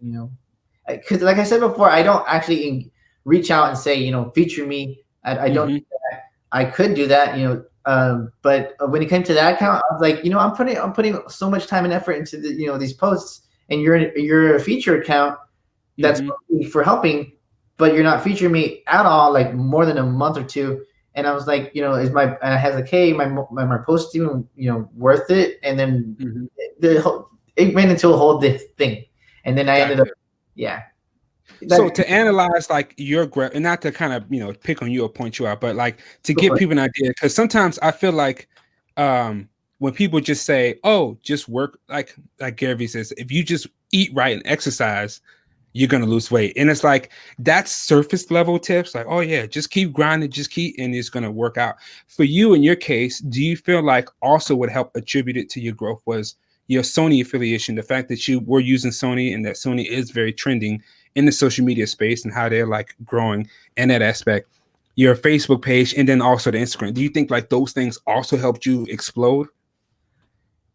because like I said before, I don't actually reach out and say feature me. I don't do that. I could do that, but when it came to that account, I was like, I'm putting so much time and effort into these posts, and you're a feature account that's for helping, but you're not featuring me at all, like more than a month or two. And I was like, is my my post even worth it? And then it went into a whole thing, and then I ended up, So to analyze like your growth, and not to kind of pick on you or point you out, but like to give people an idea, because sometimes I feel like when people just say, "Oh, just work," like Gary Vee says, if you just eat right and exercise, you're gonna lose weight, and it's like that's surface level tips. Like, oh yeah, just keep grinding, and it's gonna work out for you. In your case, do you feel like also what helped attribute it to your growth was your Sony affiliation, the fact that you were using Sony and that Sony is very trending in the social media space and how they're like growing in that aspect, your Facebook page, and then also the Instagram? Do you think like those things also helped you explode?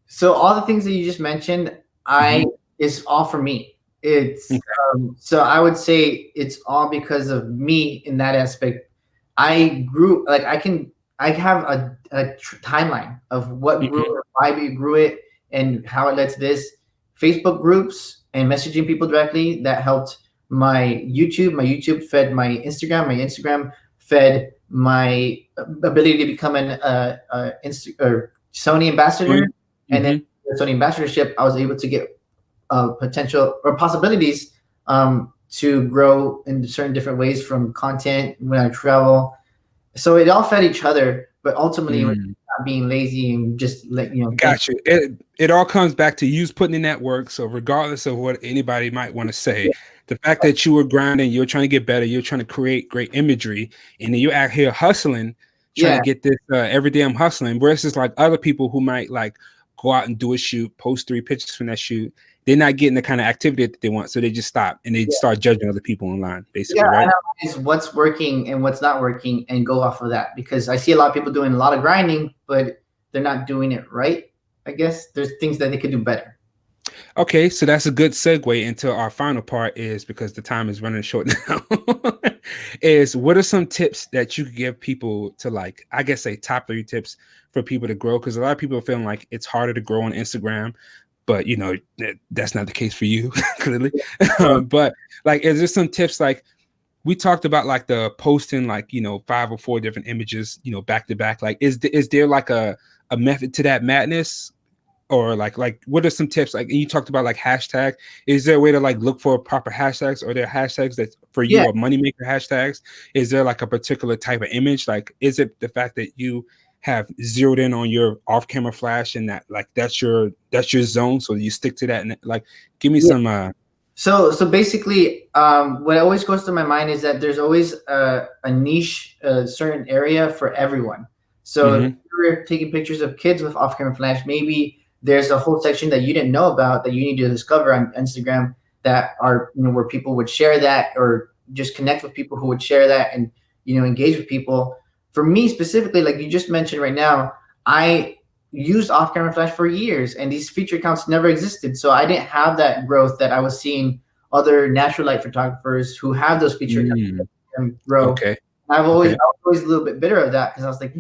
So all the things that you just mentioned, is all for me. It's so I would say it's all because of me in that aspect. I grew, like I have a timeline of what grew it, why we grew it, and how it led to this. Facebook groups and messaging people directly, that helped my YouTube. My YouTube fed my Instagram. My Instagram fed my ability to become an Sony ambassador. And then the Sony ambassadorship, I was able to get potential or possibilities to grow in certain different ways from content when I travel. So it all fed each other, but ultimately when it not being lazy and just Got you. It all comes back to you putting in that work. So regardless of what anybody might want to say, the fact that you were grinding, you're trying to get better, you're trying to create great imagery, and then you're out here hustling, trying to get this every day I'm hustling. Whereas it's like other people who might like go out and do a shoot, post 3 pictures from that shoot. They're not getting the kind of activity that they want, so they just stop and they start judging other people online, basically, right? Analyze what's working and what's not working and go off of that, because I see a lot of people doing a lot of grinding, but they're not doing it right. I guess there's things that they could do better. Okay, so that's a good segue into our final part, is because the time is running short now. Is what are some tips that you could give people to, like, I guess, say top 3 tips for people to grow? Because a lot of people are feeling like it's harder to grow on Instagram. But that's not the case for you, clearly. But like, is there some tips? Like, we talked about like the posting, like 5 or 4 different images, back to back. Like, is there like a method to that madness, or like what are some tips? Like, you talked about like hashtag. Is there a way to like look for proper hashtags? Or are there hashtags that for you are moneymaker hashtags? Is there like a particular type of image? Like, is it the fact that you have zeroed in on your off-camera flash and that like that's your zone, so you stick to that? And like, give me some so basically what always goes to my mind is that there's always a niche, a certain area for everyone. So if you're taking pictures of kids with off-camera flash, maybe there's a whole section that you didn't know about that you need to discover on Instagram that are where people would share that, or just connect with people who would share that, and engage with people. For me specifically, like you just mentioned right now, I used off-camera flash for years, and these feature accounts never existed. So I didn't have that growth that I was seeing other natural light photographers who have those feature accounts grow. Okay. I was always a little bit bitter of that, because I was like,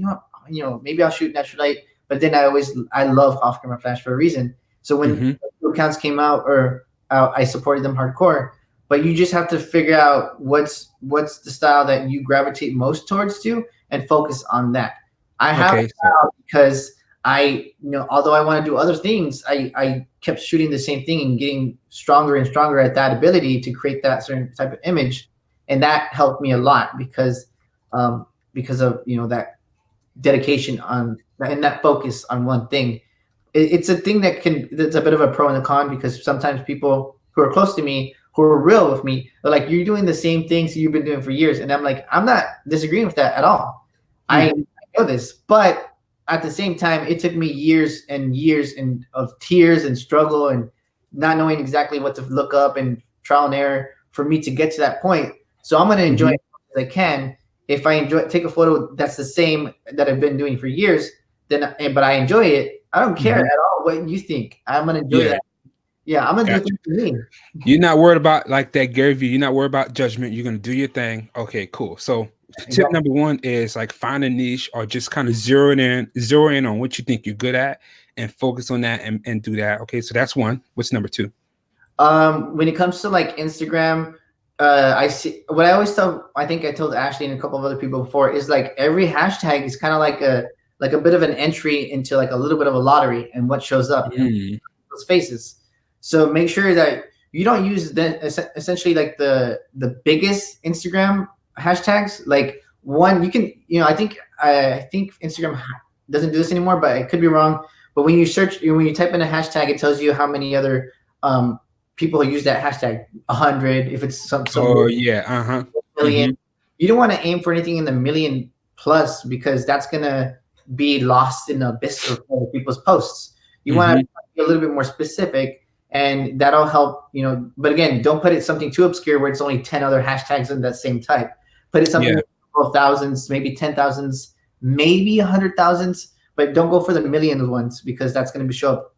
maybe I'll shoot natural light, but then I love off-camera flash for a reason. So when accounts came out, or I supported them hardcore. But you just have to figure out what's the style that you gravitate most towards to, and focus on that. I have a style because although I want to do other things, I kept shooting the same thing and getting stronger and stronger at that ability to create that certain type of image. And that helped me a lot because of that dedication and that focus on one thing. It's a thing that's a bit of a pro and a con, because sometimes people who are close to me, who are real with me, they're like, you're doing the same things you've been doing for years. And I'm like, I'm not disagreeing with that at all. I know this, but at the same time, it took me years and years of tears and struggle and not knowing exactly what to look up and trial and error for me to get to that point. So I'm going to enjoy it as I can. If I take a photo that's the same that I've been doing for years, but I enjoy it, I don't care at all what you think. I'm going to enjoy that. Yeah, I'm going to do things for me. You're not worried about like that Gary Vee. You're not worried about judgment. You're going to do your thing. Okay, cool. So tip number 1 is like find a niche, or just kind of zero in on what you think you're good at and focus on that and do that. Okay, so that's 1. What's number 2? When it comes to like Instagram, I see what I always tell. I think I told Ashley and a couple of other people before, is like every hashtag is kind of like a bit of an entry into like a little bit of a lottery, and what shows up those faces. So make sure that you don't use essentially like the biggest Instagram hashtags. Like one, you can, I think Instagram doesn't do this anymore, but I could be wrong. But when you type in a hashtag, it tells you how many other people use that hashtag. 100, if it's some million. You don't want to aim for anything in the million plus, because that's gonna be lost in the abyss of other people's posts. You want to be a little bit more specific. And that'll help, but again, don't put it something too obscure where it's only 10 other hashtags in that same type. Put it something of thousands, maybe 10,000s, maybe 100,000s, but don't go for the million ones, because that's going to show up,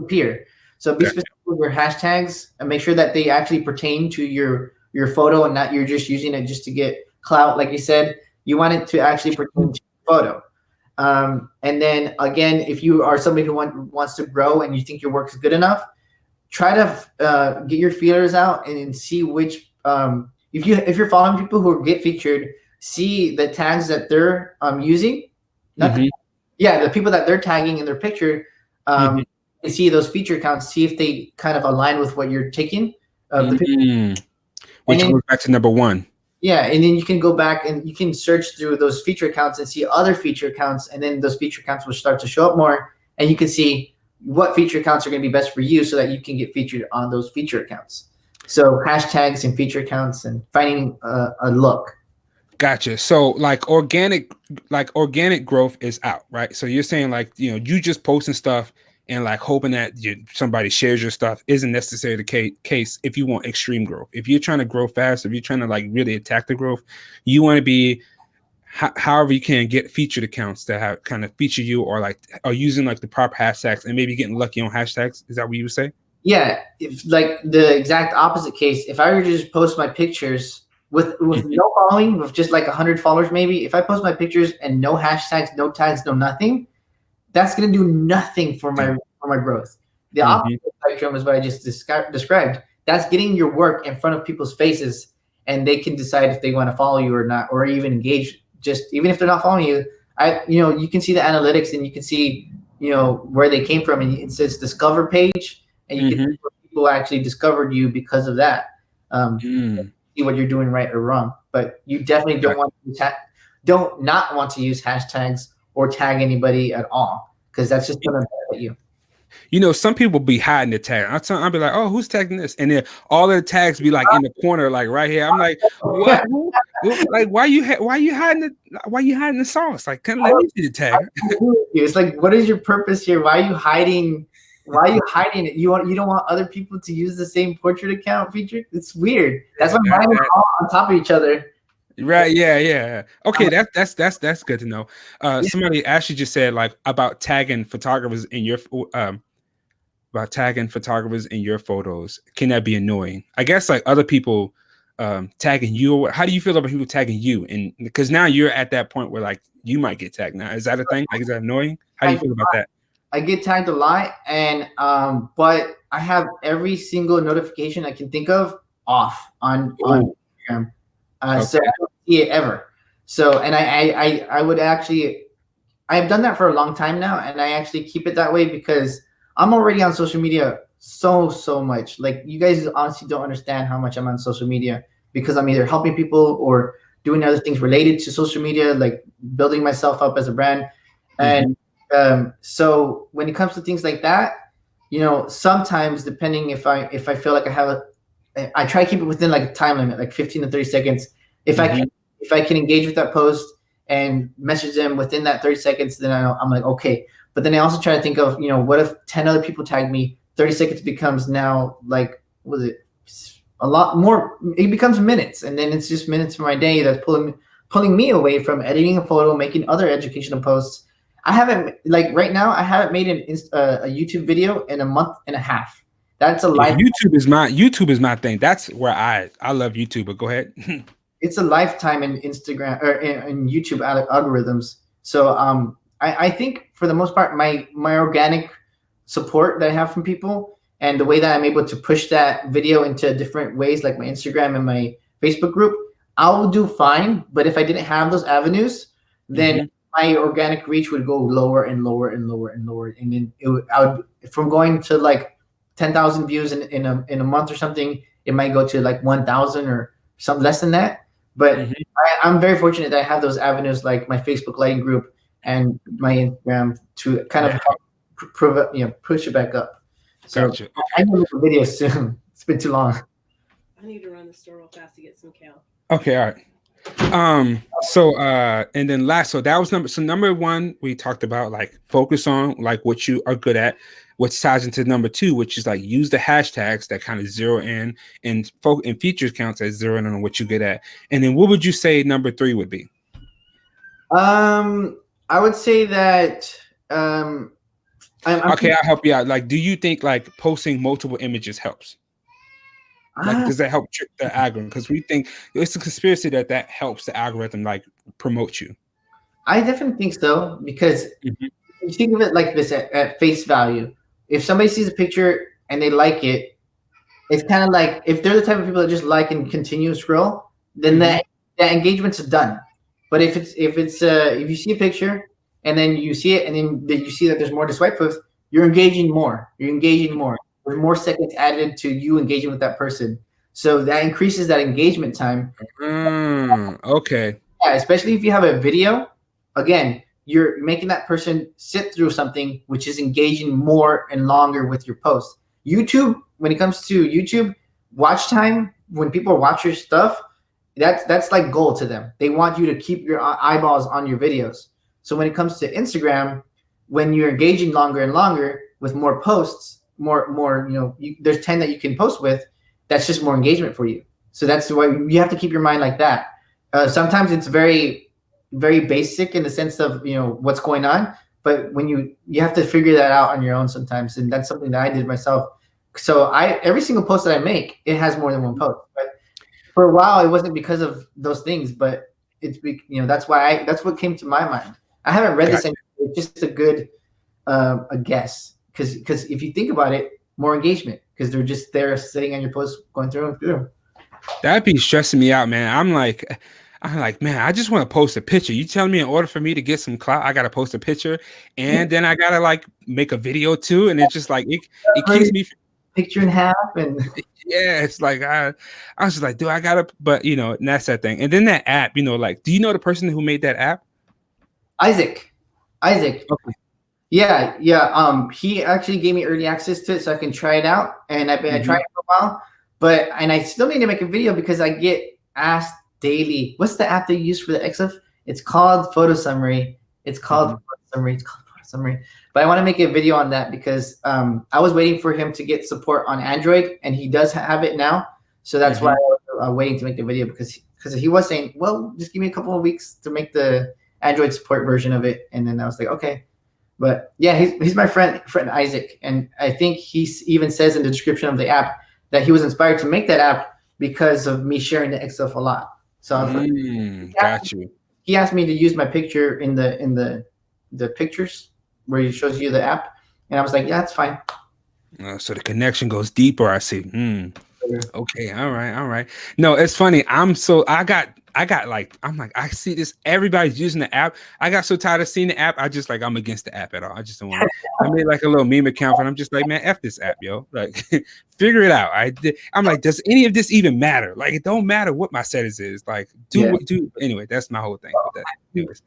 appear. So be specific with your hashtags and make sure that they actually pertain to your photo, and not you're just using it just to get clout. Like you said, you want it to actually pertain to your photo. And then again, if you are somebody who wants to grow and you think your work is good enough, try to get your feelers out and see which, if you're following people who get featured, see the tags that they're using. The people that they're tagging in their picture, and see those feature accounts, see if they kind of align with what you're taking. Which goes back to number 1. Yeah, and then you can go back and you can search through those feature accounts and see other feature accounts, and then those feature accounts will start to show up more, and you can see what feature accounts are going to be best for you so that you can get featured on those feature accounts. So hashtags and feature accounts and finding a look. Gotcha. So like organic growth is out, right? So you're saying like, you just posting stuff and like hoping that somebody shares your stuff isn't necessarily the case if you want extreme growth. If you're trying to grow fast, if you're trying to like really attack the growth, you want to be however you can get featured accounts that have kind of feature you or like are using like the proper hashtags and maybe getting lucky on hashtags. Is that what you would say? Yeah, if like the exact opposite case, if I were to just post my pictures with no following, with just like 100 followers, maybe if I post my pictures and no hashtags, no tags, no nothing, that's gonna do nothing for my growth. The opposite spectrum is what I just described. That's getting your work in front of people's faces, and they can decide if they want to follow you or not, or even engage. Just even if they're not following you, you can see the analytics and you can see where they came from, and it says discover page. And you can see what people actually discovered you because of that. See what you're doing right or wrong. But you definitely don't not want to use hashtags or tag anybody at all, because that's just going to benefit you. Some people be hiding the tag. I'll be like, oh, who's tagging this? And then all the tags be like in the corner, like right here. I'm like, what? Like, why you hiding the sauce? Like, let me see the tag. It's like, what is your purpose here? Why are you hiding? Why are you hiding it? You don't want other people to use the same portrait account feature? It's weird. That's why mine are all on top of each other. Right. Yeah. Okay. That's good to know. Somebody actually just said like about tagging photographers in your photos. Can that be annoying? I guess like other people tagging you. How do you feel about people tagging you? And because now you're at that point where like you might get tagged now. Is that a thing? Like, is that annoying? How do you feel about that? I get tagged a lot, and but I have every single notification I can think of off on Instagram, so I don't see it ever. So, and I would actually, I've done that for a long time now, and I actually keep it that way because I'm already on social media so much. Like, you guys honestly don't understand how much I'm on social media, because I'm either helping people or doing other things related to social media, like building myself up as a brand, and so when it comes to things like that, sometimes depending if I feel like I try to keep it within like a time limit, like 15 to 30 seconds. If I can engage with that post and message them within that 30 seconds, then I'm like, okay. But then I also try to think of, what if 10 other people tag me? 30 seconds becomes now like, what is it? A lot more. It becomes minutes, and then it's just minutes from my day that's pulling me away from editing a photo, making other educational posts. I haven't, like right now, I haven't made a YouTube video in a month and a half. That's a life. YouTube is my thing. That's where I love YouTube. But go ahead. It's a lifetime in Instagram or in YouTube algorithms. So I think for the most part, my organic support that I have from people and the way that I'm able to push that video into different ways, like my Instagram and my Facebook group, I'll do fine. But if I didn't have those avenues, then my organic reach would go lower and lower and lower and lower, and then I would from going to like 10,000 views in a month or something, it might go to like 1,000 or something less than that. But I'm very fortunate that I have those avenues like my Facebook lighting group and my Instagram to kind of help push it back up. So gotcha. I need to make a video soon. It's been too long. I need to run the store real fast to get some kale. Okay, all right. So and then so that was number one, we talked about like focus on like what you are good at, which ties into number two, which is like use the hashtags that kind of zero in and features counts as zero in on what you're good at. And then what would you say number three would be? I would say that okay, I'll help you out. Like, do you think like posting multiple images helps? Like, does that help trick the algorithm? Because we think it's a conspiracy that helps the algorithm like promote you. I definitely think so, because you think of it like this at face value. If somebody sees a picture and they like it, it's kind of like if they're the type of people that just like and continue to scroll, then that engagement's done. But if you see a picture and then you see it and then you see that there's more to swipe with, you're engaging more. There's more seconds added to you engaging with that person. So that increases that engagement time. Okay. Yeah, especially if you have a video. Again, you're making that person sit through something which is engaging more and longer with your post. YouTube, when it comes to YouTube, watch time, when people watch your stuff, that's like gold to them. They want you to keep your eyeballs on your videos. So when it comes to Instagram, when you're engaging longer and longer with more posts, more, there's 10 that you can post with, that's just more engagement for you. So that's why you have to keep your mind like that. Sometimes it's very, very basic in the sense of, what's going on, but when you have to figure that out on your own sometimes. And that's something that I did myself. So every single post that I make, it has more than one post, but for a while it wasn't because of those things, but it's, that's what came to my mind. I haven't read this, it's just a good, a guess. Cause if you think about it, more engagement, because they're just there sitting on your post going through and through. That'd be stressing me out, man. I'm like, man, I just want to post a picture. You telling me in order for me to get some clout, I gotta post a picture, and then I gotta like make a video too, and it's just like it keeps me picture in half, and yeah, it's like I was just like, dude, I gotta, but and that's that thing. And then that app, like, do you know the person who made that app? Isaac. Okay. Yeah. He actually gave me early access to it so I can try it out, and I tried it for a while, and I still need to make a video because I get asked daily, what's the app they use for the XF? It's called Photo Summary. Photo Summary. But I want to make a video on that because I was waiting for him to get support on Android, and he does have it now. So that's why I was waiting to make the video, because he was saying, well, just give me a couple of weeks to make the Android support version of it. And then I was like, okay. But yeah, he's my friend Isaac. And I think he even says in the description of the app that he was inspired to make that app because of me sharing the XF a lot. So I was like, got you. He asked me to use my picture in the pictures where he shows you the app, and I was like, yeah, that's fine. So the connection goes deeper. I see. Okay, all right. No, it's funny. I see this. Everybody's using the app. I got so tired of seeing the app. I'm against the app at all. I just don't want to. I made like a little meme account, and I'm just like, man, F this app, yo. Like, figure it out. I'm like, does any of this even matter? Like, it don't matter what my settings is. Like, do anyway. That's my whole thing. With that.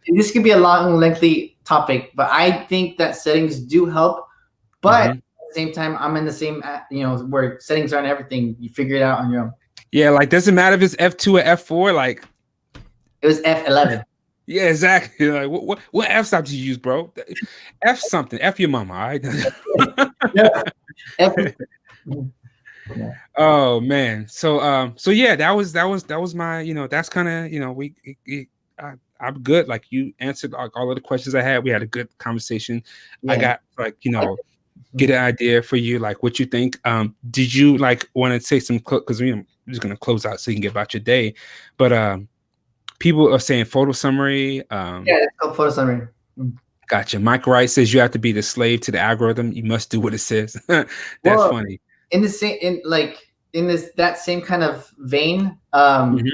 This could be a long, lengthy topic, but I think that settings do help. But at the same time, I'm in the same, where settings aren't everything. You figure it out on your own. Yeah, like, doesn't matter if it's F2 or F4. Like, it was F11. Yeah, exactly. Like, what F stop did you use, bro? F something. F your mama. All right. Oh man. So yeah, that was my. That's kind of I'm good. Like, you answered like all of the questions I had. We had a good conversation. Yeah. I got like get an idea for you, like what you think. Did you like want to say some, because I'm just gonna close out so you can get about your day, but people are saying Photo Summary. Yeah, it's called Photo Summary. Gotcha. Mike Wright says you have to be the slave to the algorithm. You must do what it says. That's funny. In that same kind of vein, like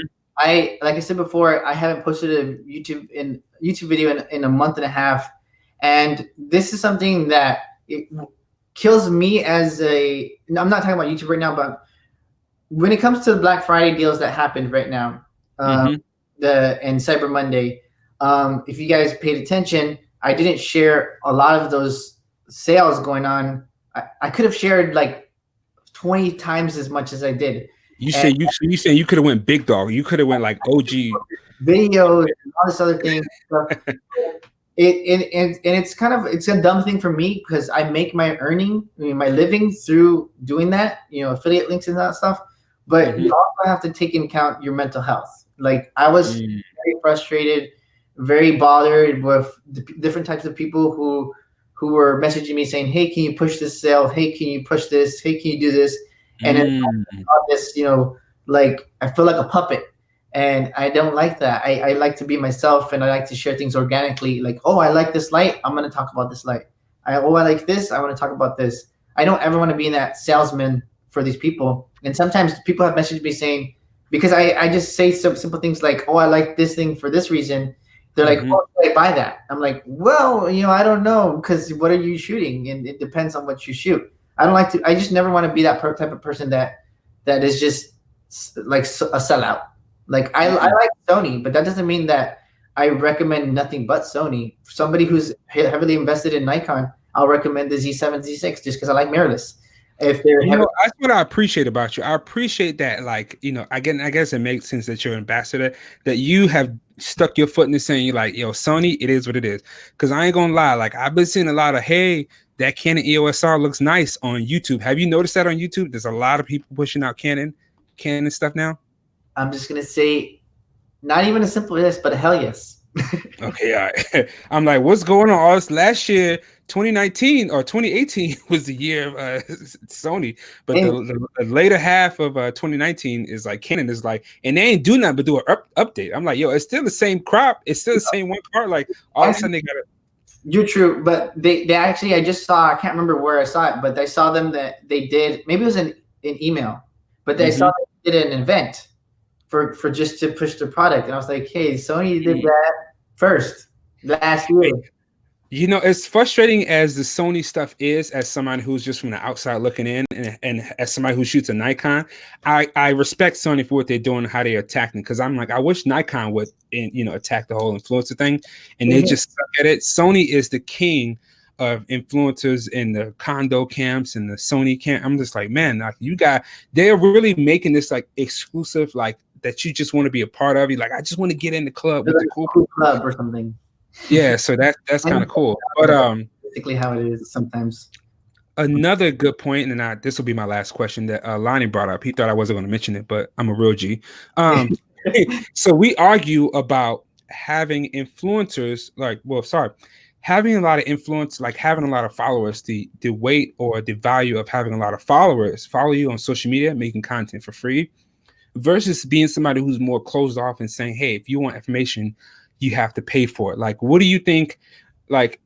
I said before, I haven't posted a YouTube video in a month and a half, and this is something that it kills me as I'm not talking about YouTube right now, but when it comes to the Black Friday deals that happened right now, and Cyber Monday, if you guys paid attention, I didn't share a lot of those sales going on. I could have shared like 20 times as much as I did. You say you could have went big dog. You could have went like OG videos and all this other thing. It's a dumb thing for me because I make my living through doing that, affiliate links and that stuff. But you also have to take into account your mental health. Like, I was very frustrated, very bothered with the different types of people who were messaging me saying, hey, can you push this sale? Hey, can you push this? Hey, can you do this? And then this, like, I feel like a puppet, and I don't like that. I like to be myself, and I like to share things organically. Like, oh, I like this light, I'm going to talk about this light. I like this, I want to talk about this. I don't ever want to be in that salesman for these people. And sometimes people have messaged me saying, because I just say some simple things like, oh, I like this thing for this reason. They're like, oh, should I buy that? I'm like, well, I don't know, because what are you shooting? And it depends on what you shoot. I just never want to be that type of person that is just like a sellout. Like I like Sony, but that doesn't mean that I recommend nothing but Sony. For somebody who's heavily invested in Nikon, I'll recommend the Z7, Z6 just because I like mirrorless. If they're that's what I appreciate about you. I appreciate that, like, I guess it makes sense that you're an ambassador, that you have stuck your foot in the sand. You're like, yo, Sony, it is what it is. Because I ain't gonna lie, like, I've been seeing a lot of, hey, that Canon EOS R looks nice on YouTube. Have you noticed that on YouTube? There's a lot of people pushing out Canon stuff now. I'm just gonna say, not even a simple yes, but a hell yes. Okay, all right. I'm like, what's going on? All this last year, 2019 or 2018 was the year of Sony, but the later half of 2019 is like Canon is like, and they ain't do nothing but do an update. I'm like, yo, it's still the same crop. It's still the same one part. Like all of a sudden they got it. You're true, but they actually, I just saw, I can't remember where I saw it, but I saw them that they did, maybe it was an email, but they saw they did an event for just to push the product. And I was like, hey, Sony did that first last year. It's frustrating as the Sony stuff is, as someone who's just from the outside looking in, and as somebody who shoots a Nikon, I respect Sony for what they're doing, how they're attacking. Because I'm like, I wish Nikon would, attack the whole influencer thing, and they just suck at it. Sony is the king of influencers in the condo camps and the Sony camp. I'm just like, man, like they're really making this like exclusive, like that you just want to be a part of. You like, I just want to get in the club with the cool club or something. Yeah, so that's kind of cool. But basically how it is sometimes. Another good point, and this will be my last question that Lonnie brought up. He thought I wasn't going to mention it, but I'm a real G. So we argue about having influencers, having a lot of influence, like having a lot of followers, the weight or the value of having a lot of followers follow you on social media, making content for free, versus being somebody who's more closed off and saying, hey, if you want information, you have to pay for it. Like, what do you think? Like,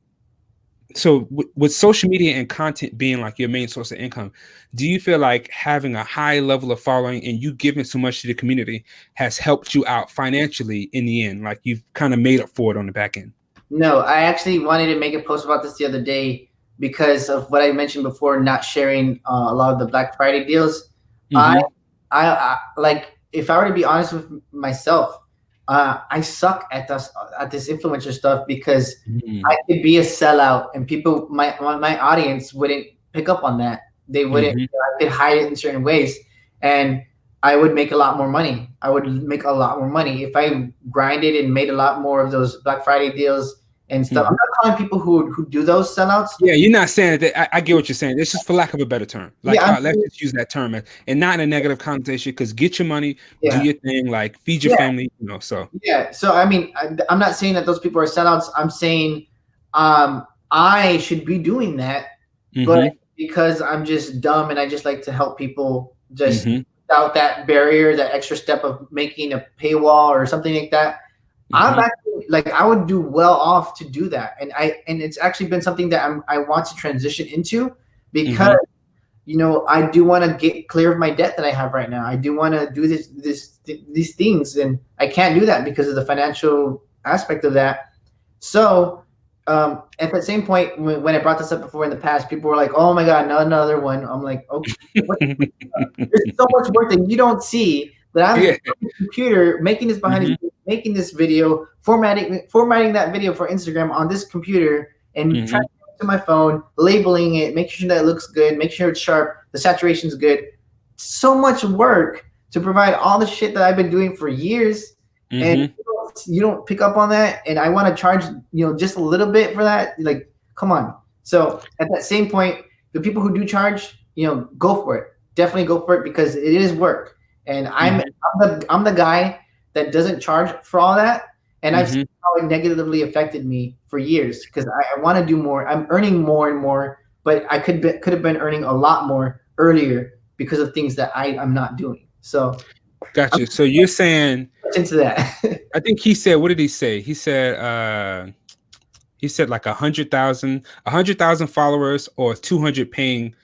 so with social media and content being like your main source of income, do you feel like having a high level of following and you giving so much to the community has helped you out financially in the end? Like you've kind of made up for it on the back end? No, I actually wanted to make a post about this the other day because of what I mentioned before, not sharing a lot of the Black Friday deals. I like, if I were to be honest with myself, I suck at this influencer stuff because I could be a sellout and people, my audience wouldn't pick up on that. They wouldn't. I could hide it in certain ways, and I would make a lot more money. I would make a lot more money if I grinded and made a lot more of those Black Friday deals and stuff. I'm not calling people who do those sellouts. Yeah, you're not saying that. I get what you're saying. It's just for lack of a better term. Like, let's just use that term and not in a negative connotation. Because get your money, do your thing, like feed your family. So So I mean, I'm not saying that those people are sellouts. I'm saying I should be doing that, but because I'm just dumb and I just like to help people, just without that barrier, that extra step of making a paywall or something like that. I'm actually like, I would do well off to do that, and it's actually been something that I want to transition into because I do want to get clear of my debt that I have right now. I do want to do these things, and I can't do that because of the financial aspect of that. So at the same point, when I brought this up before in the past, people were like, "Oh my God, not another one." I'm like, "Okay, there's so much work that you don't see that I'm on the computer making this making this video, formatting that video for Instagram on this computer, and trying to my phone, labeling it, making sure that it looks good, make sure it's sharp, the saturation's good." So much work to provide all the shit that I've been doing for years, and you don't pick up on that. And I want to charge just a little bit for that. Like, come on. So at that same point, the people who do charge, go for it. Definitely go for it because it is work. And I'm the guy that doesn't charge for all that. And I've seen how it negatively affected me for years because I want to do more. I'm earning more and more, but I could have been earning a lot more earlier because of things that I'm not doing. So, gotcha. So you're saying into that. I think he said, what did he say? He said like 100,000 followers or 200 paying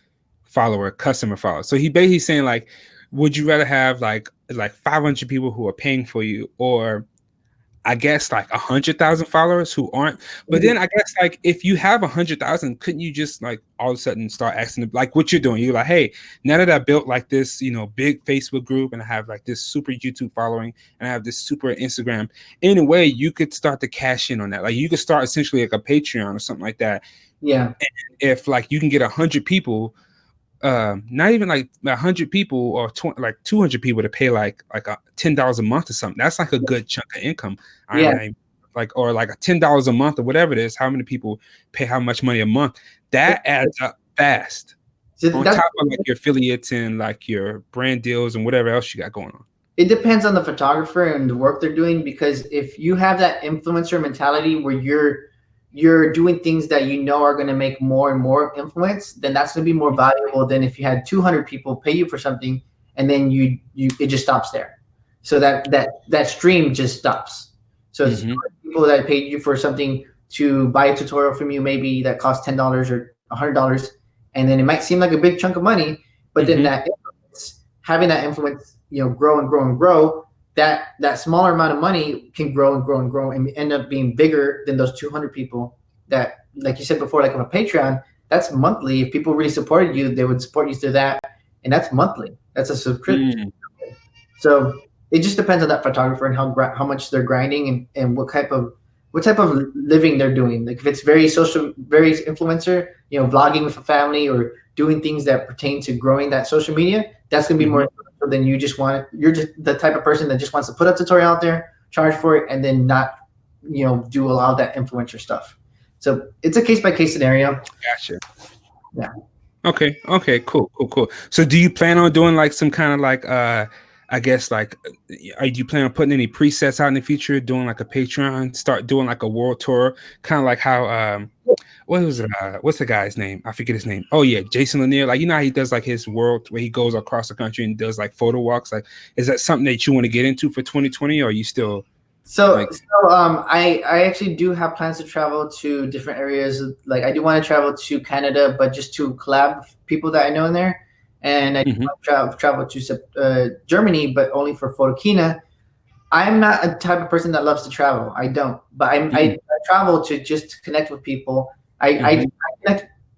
customer followers. So he basically saying like, would you rather have like 500 people who are paying for you, or I guess like 100,000 followers who aren't. But then I guess like if you have 100,000, couldn't you just like all of a sudden start asking them, like what you're doing? You're like, hey, now that I built like this, big Facebook group and I have like this super YouTube following and I have this super Instagram, in a way you could start to cash in on that. Like you could start essentially like a Patreon or something like that. Yeah. And if like you can get 100 people, not even like 100 people or 200 people to pay like $10 a month or something, that's like a good chunk of income. Or like a $10 a month or whatever it is, how many people pay how much money a month, that adds up fast. So on top of like your affiliates and like your brand deals and whatever else you got going on. It depends on the photographer and the work they're doing, because if you have that influencer mentality where you're doing things that are going to make more and more influence, then that's going to be more valuable than if you had 200 people pay you for something and then it just stops there. So that stream just stops. So it's people that paid you for something to buy a tutorial from you, maybe that costs $10 or $100, and then it might seem like a big chunk of money, but then that influence, having that influence, grow and grow and grow, that smaller amount of money can grow and grow and grow and end up being bigger than those 200 people that, like you said before, like on a Patreon, that's monthly. If people really supported you, they would support you through that. And that's monthly. That's a subscription. So it just depends on that photographer and how much they're grinding and what type of living they're doing. Like if it's very social, very influencer, vlogging with a family or doing things that pertain to growing that social media, that's going to be more than you're just the type of person that just wants to put a tutorial out there, charge for it, and then not, do a lot of that influencer stuff. So it's a case-by-case scenario. Gotcha. Yeah. Okay. Cool. So do you plan on doing like some kind of like, I guess like, are you planning on putting any presets out in the future, doing like a Patreon, start doing like a world tour, kind of like how, what was it? What's the guy's name? I forget his name. Oh yeah, Jason Lanier. Like, how he does like his world where he goes across the country and does like photo walks. Like, is that something that you want to get into for 2020, or are you still? I actually do have plans to travel to different areas. Like I do want to travel to Canada, but just to collab with people that I know in there. And I do want to travel to Germany, but only for Photokina. I'm not a type of person that loves to travel. I don't, but I travel to just connect with people. I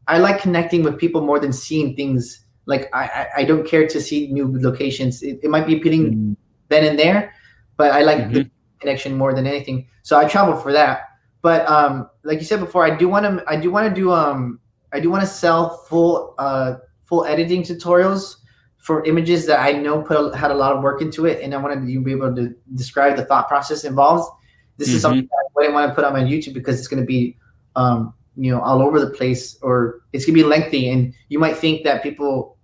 like connecting with people more than seeing things. Like I don't care to see new locations. It might be appealing then and there, but I like the connection more than anything. So I travel for that. But like you said before, I do want to sell full editing tutorials for images that I know had a lot of work into it, and I wanted to be able to describe the thought process involved. This is something that I wouldn't want to put on my YouTube because it's going to be, all over the place, or it's going to be lengthy, and you might think that people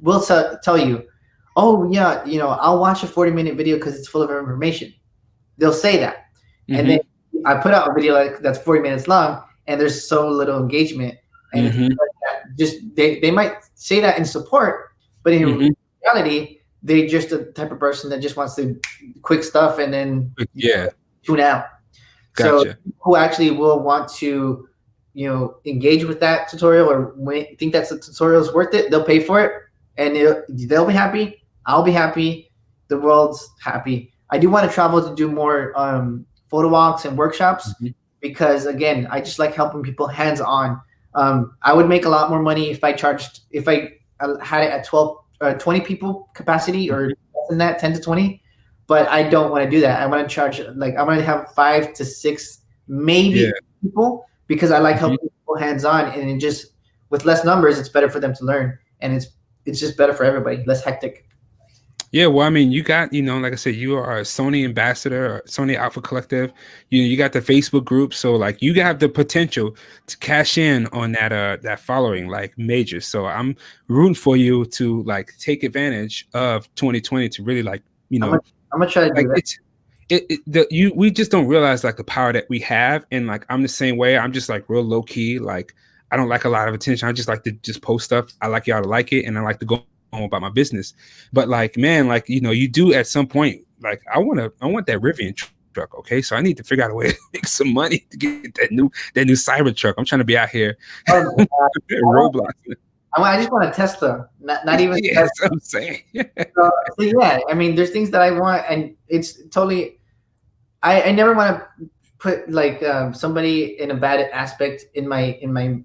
will tell you, oh yeah, I'll watch a 40-minute video because it's full of information. They'll say that, and then I put out a video that's 40 minutes long, and there's so little engagement, and it's like that. Just they might say that in support. But in reality, they're just a type of person that just wants to quick stuff and then tune out. Gotcha. So who actually will want to, engage with that tutorial or think that the tutorial is worth it, they'll pay for it, and they'll be happy. I'll be happy. The world's happy. I do want to travel to do more photo walks and workshops because, again, I just like helping people hands-on. I would make a lot more money if I had it at 20 people capacity or less than that, 10 to 20. But I don't want to do that. I want to charge, I want to have 5 to 6 maybe people, because I like helping people hands-on, and just with less numbers, it's better for them to learn, and it's just better for everybody, less hectic. Yeah, well, I mean, you got, like I said, you are a Sony ambassador, Sony Alpha Collective. You got the Facebook group, so like you have the potential to cash in on that following like major. So I'm rooting for you to like take advantage of 2020 to really like I'm gonna try to do that. We just don't realize like the power that we have, and like I'm the same way. I'm just like real low key. Like I don't like a lot of attention. I just like to just post stuff. I like y'all to like it, and I like to go about my business. But like, man, like, you do at some point, like I want that Rivian truck. Okay. So I need to figure out a way to make some money to get that new Cyber truck. I'm trying to be out here. Roblox. I just want a Tesla, not even. Yeah, that's what I'm saying. So yeah, I mean, there's things that I want, and it's totally. I never want to put like somebody in a bad aspect in my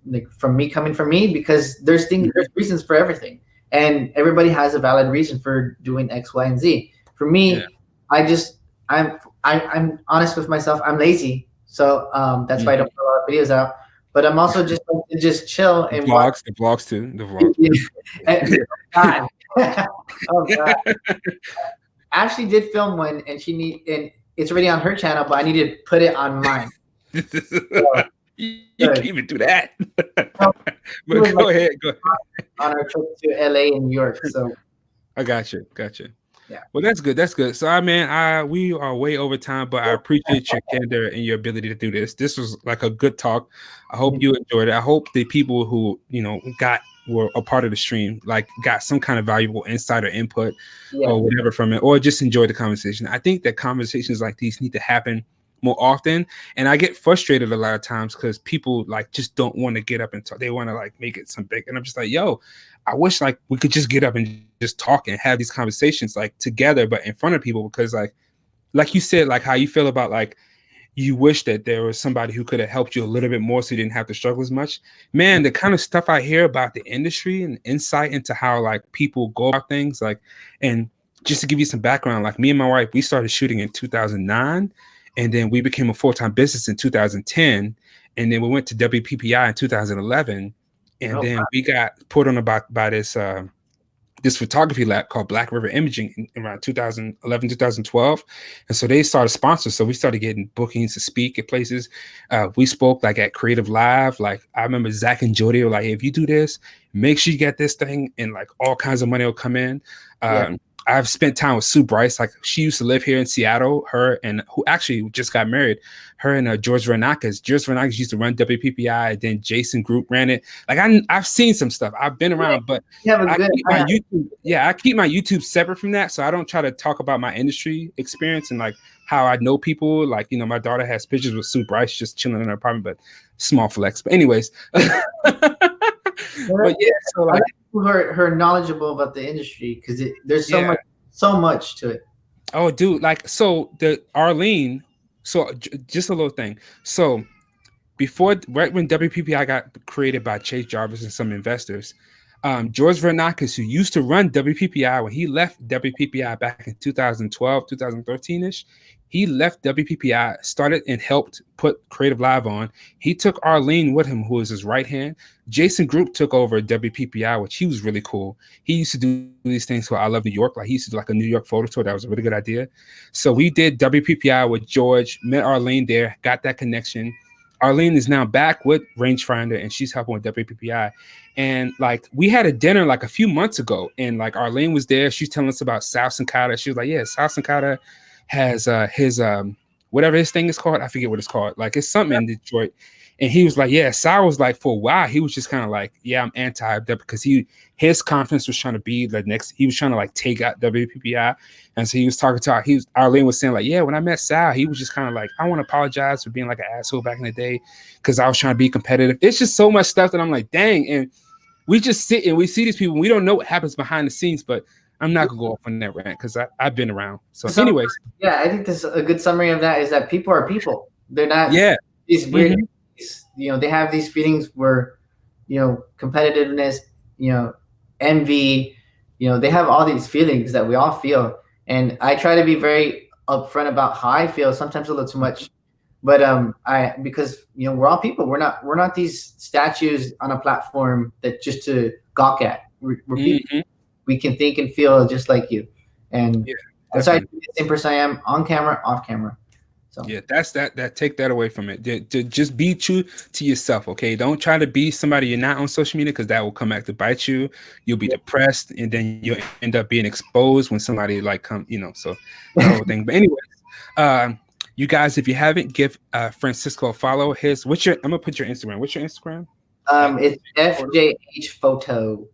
like from me coming from me, because there's reasons for everything, and everybody has a valid reason for doing X, Y, and Z. For me, I'm honest with myself. I'm lazy, so that's why I don't put a lot of videos out. But I'm also just like to just chill and vlogs. The vlogs too. The vlogs. God. Oh God. I actually did film one, and and it's already on her channel, but I need to put it on mine. So, you can't even do that. But go ahead. On our trip to LA and New York. So I got you. Yeah. Well, that's good. So, we are way over time, but I appreciate your candor and your ability to do this. This was like a good talk. I hope you enjoyed it. I hope the people who were a part of the stream got some kind of valuable insight or input or whatever from it, or just enjoyed the conversation. I think that conversations like these need to happen more often, and I get frustrated a lot of times because people just don't want to get up and talk. They want to make it some big, and I'm just like, yo, I wish we could just get up and just talk and have these conversations together, but in front of people, because like you said, how you feel about you wish that there was somebody who could have helped you a little bit more so you didn't have to struggle as much. Man, the kind of stuff I hear about the industry and insight into how people go about things, and just to give you some background, me and my wife, we started shooting in 2009, and then we became a full-time business in 2010, and then we went to WPPI in 2011, and then we got put on by this photography lab called Black River Imaging in around 2011, 2012. And so they started sponsors. So we started getting bookings to speak at places. We spoke at Creative Live. I remember Zach and Jody were if you do this, make sure you get this thing, and all kinds of money will come in. I've spent time with Sue Bryce. She used to live here in Seattle. Her and who actually just got married. Her and George Vernakis. George Vernakis used to run WPPI. Then Jason Group ran it. I've seen some stuff. I've been around, but I keep my YouTube separate from that, so I don't try to talk about my industry experience and how I know people. My daughter has pictures with Sue Bryce just chilling in her apartment, but small flex. But anyways. But yeah, so who are knowledgeable about the industry, because there's so much to it. Oh, dude, so the Arlene. So just a little thing. So right when WPPI got created by Chase Jarvis and some investors, George Vernakis, who used to run WPPI, when he left WPPI back in 2012, 2013-ish, he left WPPI, started and helped put Creative Live on. He took Arlene with him, who was his right hand. Jason Group took over WPPI, which he was really cool. He used to do these things called I Love New York. He used to do a New York photo tour. That was a really good idea. So we did WPPI with George, met Arlene there, got that connection. Arlene is now back with Rangefinder, and she's helping with WPPI. And we had a dinner a few months ago, and Arlene was there. She's telling us about Sal Sankata. She was like, yeah, Sal Sankata has his whatever his thing is called. I forget what it's called. It's something in Detroit. And he was like, yeah, Sal was for a while, he was just kind of yeah, I'm anti because his conference was trying to be the next, he was trying to take out WPPI. And so he was talking to Arlene was saying yeah, when I met Sal, he was just kind of I want to apologize for being an asshole back in the day because I was trying to be competitive. It's just so much stuff that I'm dang. And we just sit and we see these people. We don't know what happens behind the scenes, but I'm not gonna go off on that rant because I've been around. So anyways. Yeah, I think this a good summary of that is that people are people. They're not these weird they have these feelings where competitiveness, envy, they have all these feelings that we all feel. And I try to be very upfront about how I feel, sometimes a little too much. But because we're all people. We're not these statues on a platform that just to gawk at. We're people. We can think and feel just like you. And that's why the same person I am on camera, off camera. So yeah, that's that take that away from it. To just be true to yourself, okay? Don't try to be somebody you're not on social media, because that will come back to bite you. You'll be depressed, and then you'll end up being exposed when somebody come, so the whole thing. But anyways, you guys, if you haven't, give Francisco a follow. I'm gonna put your Instagram. What's your Instagram? It's FJH Photo.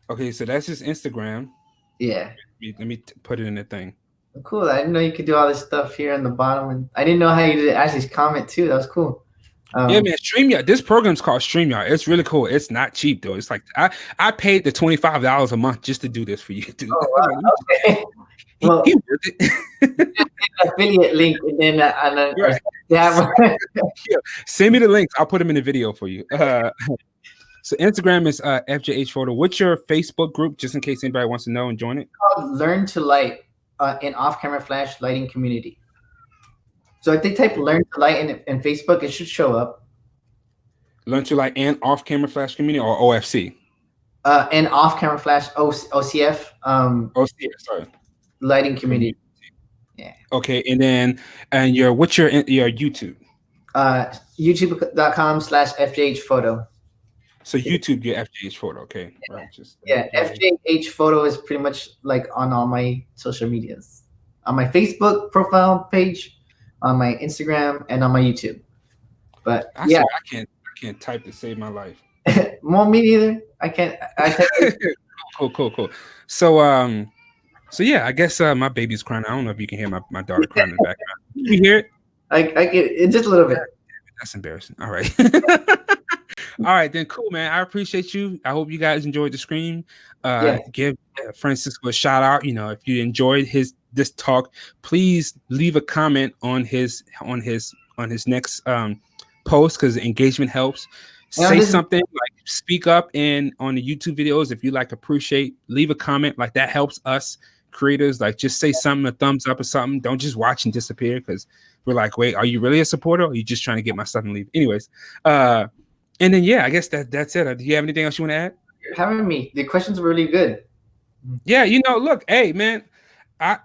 Okay, so that's his Instagram. Yeah. Let me put it in the thing. Cool. I didn't know you could do all this stuff here on the bottom, and I didn't know how you did Ashley's comment too. That was cool. Yeah, man. StreamYard. This program's called StreamYard. It's really cool. It's not cheap though. It's I paid the $25 a month just to do this for you, dude. Oh, wow. Okay. he worth it. Affiliate link, and then Right. Send me the links. I'll put them in the video for you. So Instagram is FJH Photo. What's your Facebook group, just in case anybody wants to know and join it? It's called Learn to Light, an off-camera flash lighting community. So if they type "Learn to Light" in Facebook, it should show up. Learn to Light and off-camera flash community, or OFC? And off-camera flash OCF. OCF, sorry. Lighting community. Yeah. Okay, and what's your YouTube? YouTube.com/FJH Photo. So YouTube, your FJH Photo, okay. Yeah. Right, FJH Photo is pretty much like on all my social medias. On my Facebook profile page, on my Instagram, and on my YouTube. But I swear, I can't type to save my life. Well, me neither. I can't. Cool. So yeah, I guess my baby's crying. I don't know if you can hear my daughter crying in the background. You hear it? I get it just a little bit. That's embarrassing. All right. All right, then cool, man. I appreciate you. I hope you guys enjoyed the stream. Give Francisco a shout out. You know, if you enjoyed this talk, please leave a comment on his next post, because engagement helps. Say something, like speak up on the YouTube videos. If you appreciate, leave a comment. Like, that helps us creators. Like, just say something, a thumbs up or something. Don't just watch and disappear, because we're like, wait, are you really a supporter, or are you just trying to get my stuff and leave? Anyways, and then I guess that's it. Do you have anything else you want to add? You're having me. The questions were really good. Yeah, look, hey man, I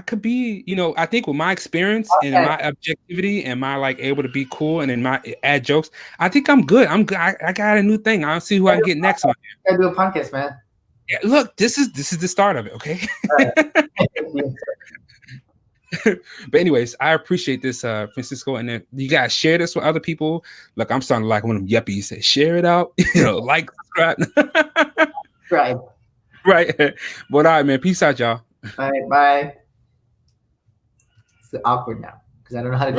could be, I think with my experience and my objectivity and my able to be cool and then my add jokes, I think I'm good. I got a new thing. I'll see who I can get next on. I do a podcast, man. Yeah, look, this is the start of it, okay? But anyways, I appreciate this, Francisco, and then you guys share this with other people. Look, I'm starting to like one of them yuppies. Say, share it out, like, subscribe. Right. But all right, man. Peace out, y'all. All right, bye. It's awkward now because I don't know how to do